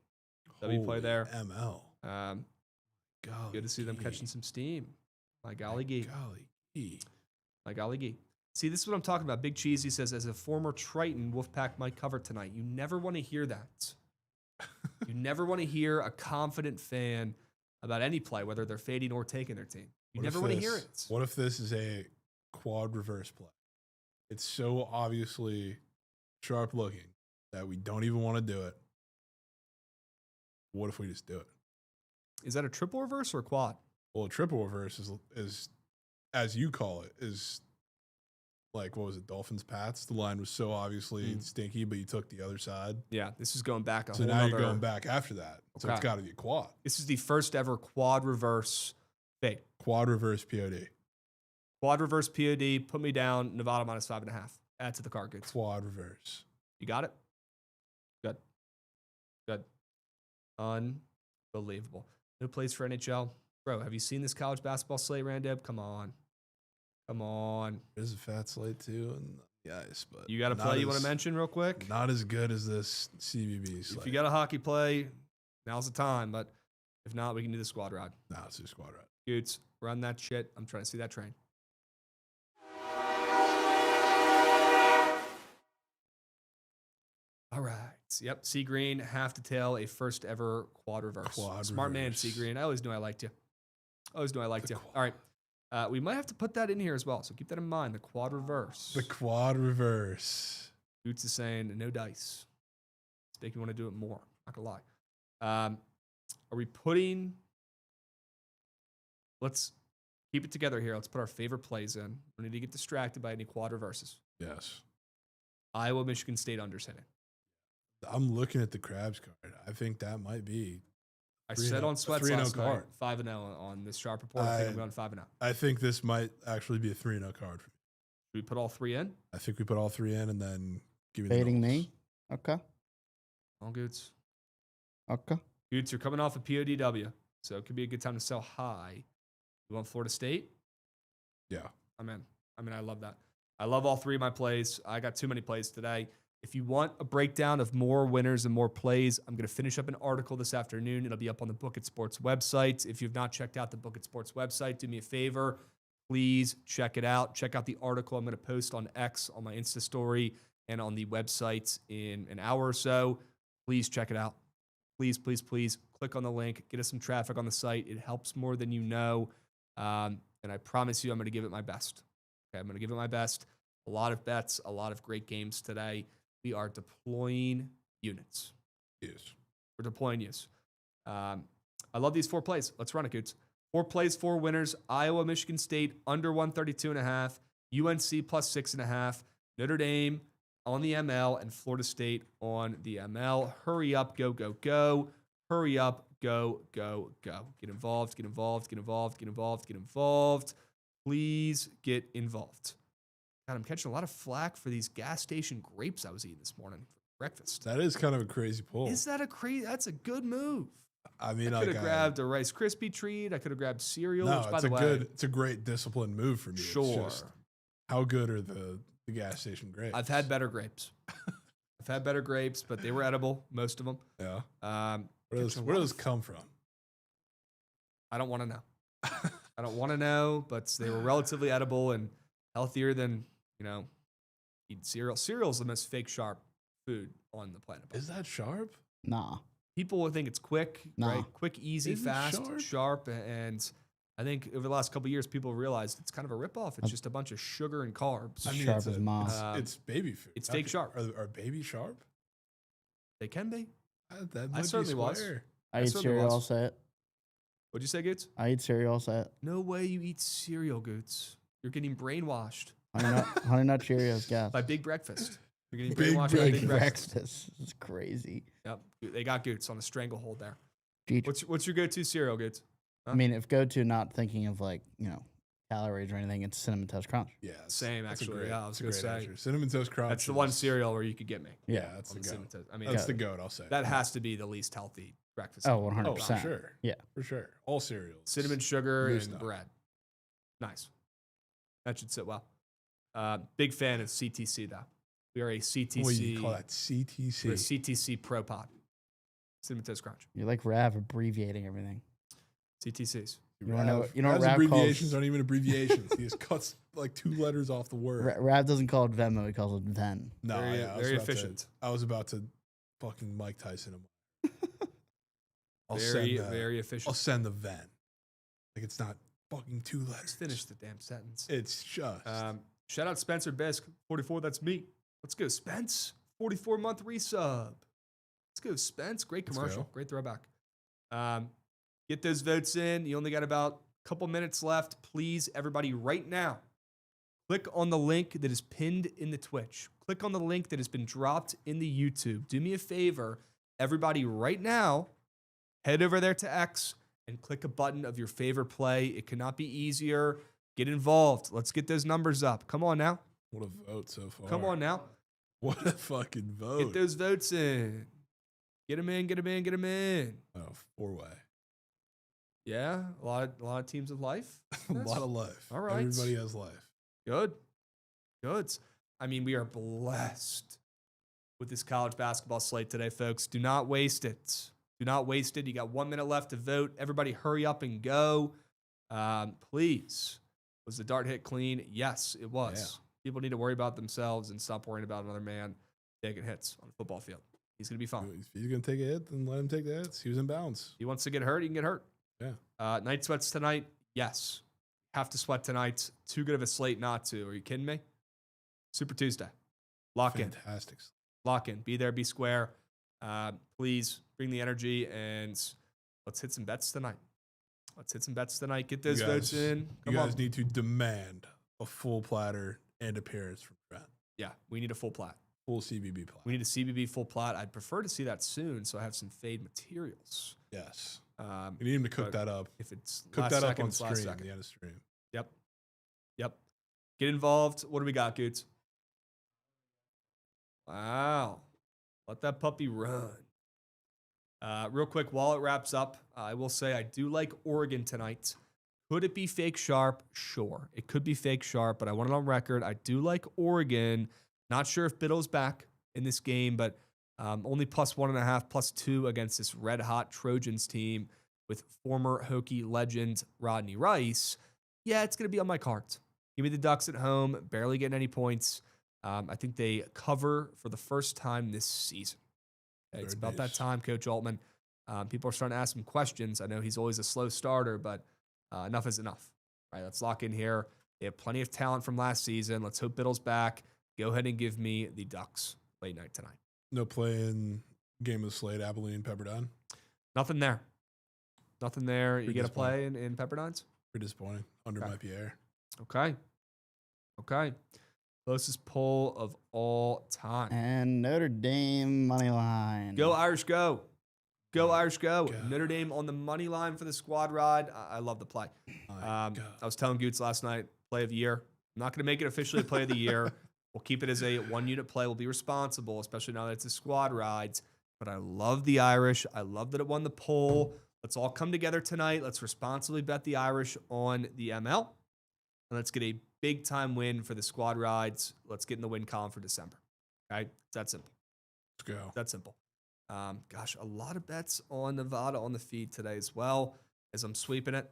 W play there. ML. Golly Good to see them gee. catching some steam. My golly gee. Golly gee. My golly gee. See, this is what I'm talking about. Big Cheesy says, as a former Triton, Wolfpack might cover tonight. You never want to hear that. You never want to hear a confident fan about any play, whether they're fading or taking their team. You never want to hear it. What if this is a quad reverse play? It's so obviously sharp looking that we don't even want to do it. What if we just do it? Is that a triple reverse or a quad? Well, a triple reverse is as you call it, is like, what was it, Dolphins Pats? The line was so obviously stinky, but you took the other side. Yeah, this is going back a So whole now other, you're going back after that. So Okay. it's got to be a quad. This is the first ever quad reverse fade. Quad reverse POD. Quad reverse POD, put me down, Nevada minus 5.5. Add to the car goods. Quad reverse. You got it? Good. Good. Unbelievable. No plays for NHL. Bro, have you seen this college basketball slate, Randeb? Come on. Come on. There's a fat slate too, and yes, but You got a play you want to mention real quick? Not as good as this CBB slate. If you got a hockey play, now's the time. But if not, we can do the squad ride. No, it's a squad ride. Goots, run that shit. I'm trying to see that train. All right. Yep. Sea Green, half to tail, a first ever quad reverse. Smart man, Sea Green. I always knew I liked you. All right. We might have to put that in here as well. So keep that in mind. The quad reverse. The quad reverse. Goots is saying no dice. It's making me want to do it more. Not gonna lie. Are we putting? Let's keep it together here. Let's put our favorite plays in. We need to get distracted by any quad reverses. Yes. Iowa, Michigan State undersetting. I'm looking at the Krabs card. I think that might be. I said on Sweats 3-0 last night, card. 5-0 on this sharp report. I think I'm going 5-0. I think this might actually be a 3-0 card for me. Should we put all three in? I think we put all three in and then give me the Fading notes. me. Okay. All Goots. Okay. Goots, you're coming off a PODW, so it could be a good time to sell high. You want Florida State? Yeah. I'm in. I love that. I love all three of my plays. I got too many plays today. If you want a breakdown of more winners and more plays, I'm going to finish up an article this afternoon. It'll be up on the Bookit Sports website. If you've not checked out the Bookit Sports website, do me a favor. Please check it out. Check out the article I'm going to post on X, on my Insta story, and on the website in an hour or so. Please check it out. Please, please, please click on the link. Get us some traffic on the site. It helps more than you know. And I promise you I'm going to give it my best. Okay, I'm going to give it my best. A lot of bets, a lot of great games today. We are deploying units. Yes. We're deploying use. I love these 4 plays. Let's run it, Goots. 4 plays, 4 winners. Iowa, Michigan State under 132.5. UNC plus 6.5. Notre Dame on the ML and Florida State on the ML. Hurry up, go, go, go. Hurry up, go, go, go. Get involved, get involved, get involved, get involved, get involved. Please get involved. God, I'm catching a lot of flack for these gas station grapes I was eating this morning for breakfast. That is kind of a crazy pull. Is that a crazy? That's a good move. I mean, I could have grabbed a Rice Krispie treat. I could have grabbed cereal. No, which, by the way, it's a great disciplined move for me. Sure. It's just, how good are the gas station grapes? I've had better grapes. But they were edible, most of them. Yeah. Where does those come from? I don't want to know. I don't want to know, but they were relatively edible and healthier than, eating cereal. Cereal is the most fake sharp food on the planet. Is that sharp? Nah. People would think it's quick, right? Quick, easy, Isn't fast, sharp? and I think over the last couple of years, people realized it's kind of a ripoff. It's just a bunch of sugar and carbs. I mean, Sharp as mom. It's baby food. It's fake sharp. Are baby sharp? They can be. That I might certainly be was. square. I eat cereal, I'll say it. What'd you say, Goots? I eat cereal, I'll say it. No way you eat cereal, Goots. You're getting brainwashed Honey Nut Cheerios, gas. by Big Breakfast. You're getting Big brainwashed by Big Big Breakfast. breakfast. It's crazy. Yep, they got Goots on a stranglehold there. Cheech. What's your go-to cereal, Goots? I mean, if go-to not thinking of calories or anything, it's Cinnamon Toast Crunch. Yeah, Same, that's actually. great, I was that's a gonna great say. answer. Cinnamon Toast Crunch. That's the one cereal where you could get me. Yeah, that's on the the cinnamon goat. toast. I mean, That's the goat. I'll say that has to be the least healthy breakfast. Oh, cereal. 100%. for sure. Yeah. For sure. All cereals. Cinnamon sugar Moose and nut. bread. Nice. That should sit well. Big fan of CTC though. We are a CTC. What do you call that? CTC. We're a CTC Pro Pod. Cinnamon Toast Crunch. You're like Rav abbreviating everything. CTCs. You wanna know what Rav's Rav abbreviations calls- aren't even abbreviations. He just cuts like 2 letters off the word. Rav doesn't call it Venmo, he calls it Ven. No, Very- yeah, very efficient. I was about to fucking Mike Tyson him. Very I'll efficient. send the Ven. Like it's not fucking 2 letters. Let's finish the damn sentence. It's just. Shout out Spencer Bisk, 44. That's me. Let's go, Spence. 44-month resub. Let's go, Spence. Great Let's commercial. go. Great throwback. Get those votes in. You only got about a couple minutes left. Please, everybody, right now, click on the link that is pinned in the Twitch. Click on the link that has been dropped in the YouTube. Do me a favor, everybody, right now, head over there to X and click a button of your favorite play. It cannot be easier. Get involved. Let's get those numbers up. Come on now. What a vote so far. Come on now. What a fucking vote. Get those votes in. Get them in, get them in, get them in. Oh, 4-way. Yeah, a lot of teams of life. A lot of life. All right. Everybody has life. Good. I mean, we are blessed with this college basketball slate today, folks. Do not waste it. Do not waste it. You got 1 minute left to vote. Everybody hurry up and go. Please. Was the dart hit clean? Yes, it was. Yeah. People need to worry about themselves and stop worrying about another man taking hits on a football field. He's going to be fine. If he's going to take a hit, then let him take the hits. He was in bounds. He wants to get hurt, he can get hurt. Yeah. Night sweats tonight? Yes. Have to sweat tonight. Too good of a slate not to. Are you kidding me? Super Tuesday. Lock in. Fantastic. Lock in. Be there, be square. Please bring the energy and let's hit some bets tonight. Get those votes in. You guys need to demand a full platter and appearance from Trent. Yeah, we need a full plat. Full CBB plat. We need a CBB full plat. I'd prefer to see that soon so I have some fade materials. Yes. You need him to cook that up. If it's Cook last that up second, on it's last stream, second. the end of stream. Yep. Get involved. What do we got, Goots? Wow. Let that puppy run. Real quick, while it wraps up, I will say I do like Oregon tonight. Could it be fake sharp? Sure. It could be fake sharp, but I want it on record. I do like Oregon. Not sure if Biddle's back in this game, but only +1.5, +2 against this red-hot Trojans team with former Hokie legend Rodney Rice. Yeah, it's going to be on my cards. Give me the Ducks at home, barely getting any points. I think they cover for the first time this season. It's about that time, Coach Altman. People are starting to ask him questions. I know he's always a slow starter, but enough is enough. All right, let's lock in here. They have plenty of talent from last season. Let's hope Biddle's back. Go ahead and give me the Ducks late night tonight. No play in game of the slate, Abilene, Pepperdine. Nothing there. Nothing there. You Pretty get a play in Pepperdines? Pretty disappointing. Under my Pierre. Okay. Closest poll of all time. And Notre Dame money line. Go Irish, go. Go Irish, go. God. Notre Dame on the money line for the squad ride. I love the play. I was telling Goots last night, play of the year. I'm not going to make it officially a play of the year. We'll keep it as a one-unit play. We'll be responsible, especially now that it's a squad rides. But I love the Irish. I love that it won the poll. Let's all come together tonight. Let's responsibly bet the Irish on the ML. And let's get a big-time win for the squad rides. Let's get in the win column for December. Okay? It's that simple. Let's go. That simple. Gosh, a lot of bets on Nevada on the feed today as well as I'm sweeping it.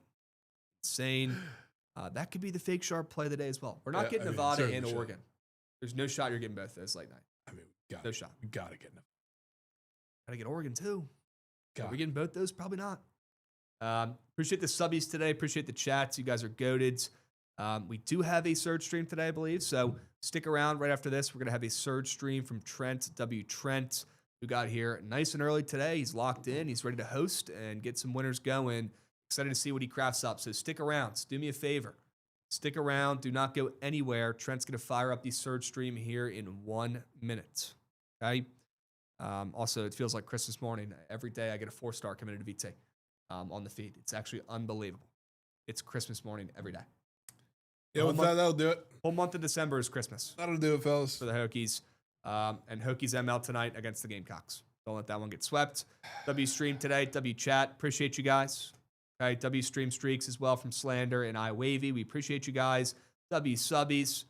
Insane. That could be the fake sharp play of the day as well. We're not getting Nevada and Oregon. There's no shot you're getting both those late night. I mean, no shot. We got to get Nevada. Got to get Oregon too. Are we getting both those? Probably not. Appreciate the subbies today. Appreciate the chats. You guys are goated. We do have a surge stream today, I believe. So stick around right after this. We're going to have a surge stream from Trent, Trent, who got here nice and early today. He's locked in. He's ready to host and get some winners going. Excited to see what he crafts up. So stick around. Do me a favor. Stick around. Do not go anywhere. Trent's going to fire up the surge stream here in 1 minute. Okay? Also, it feels like Christmas morning. Every day I get a 4-star coming into VT on the feed. It's actually unbelievable. It's Christmas morning every day. Yeah, with that, that'll do it. Whole month of December is Christmas. That'll do it, fellas. For the Hokies. And Hokies ML tonight against the Gamecocks. Don't let that one get swept. W stream today. W chat. Appreciate you guys. Okay, W stream streaks as well from Slander and iWavy. We appreciate you guys. W subbies.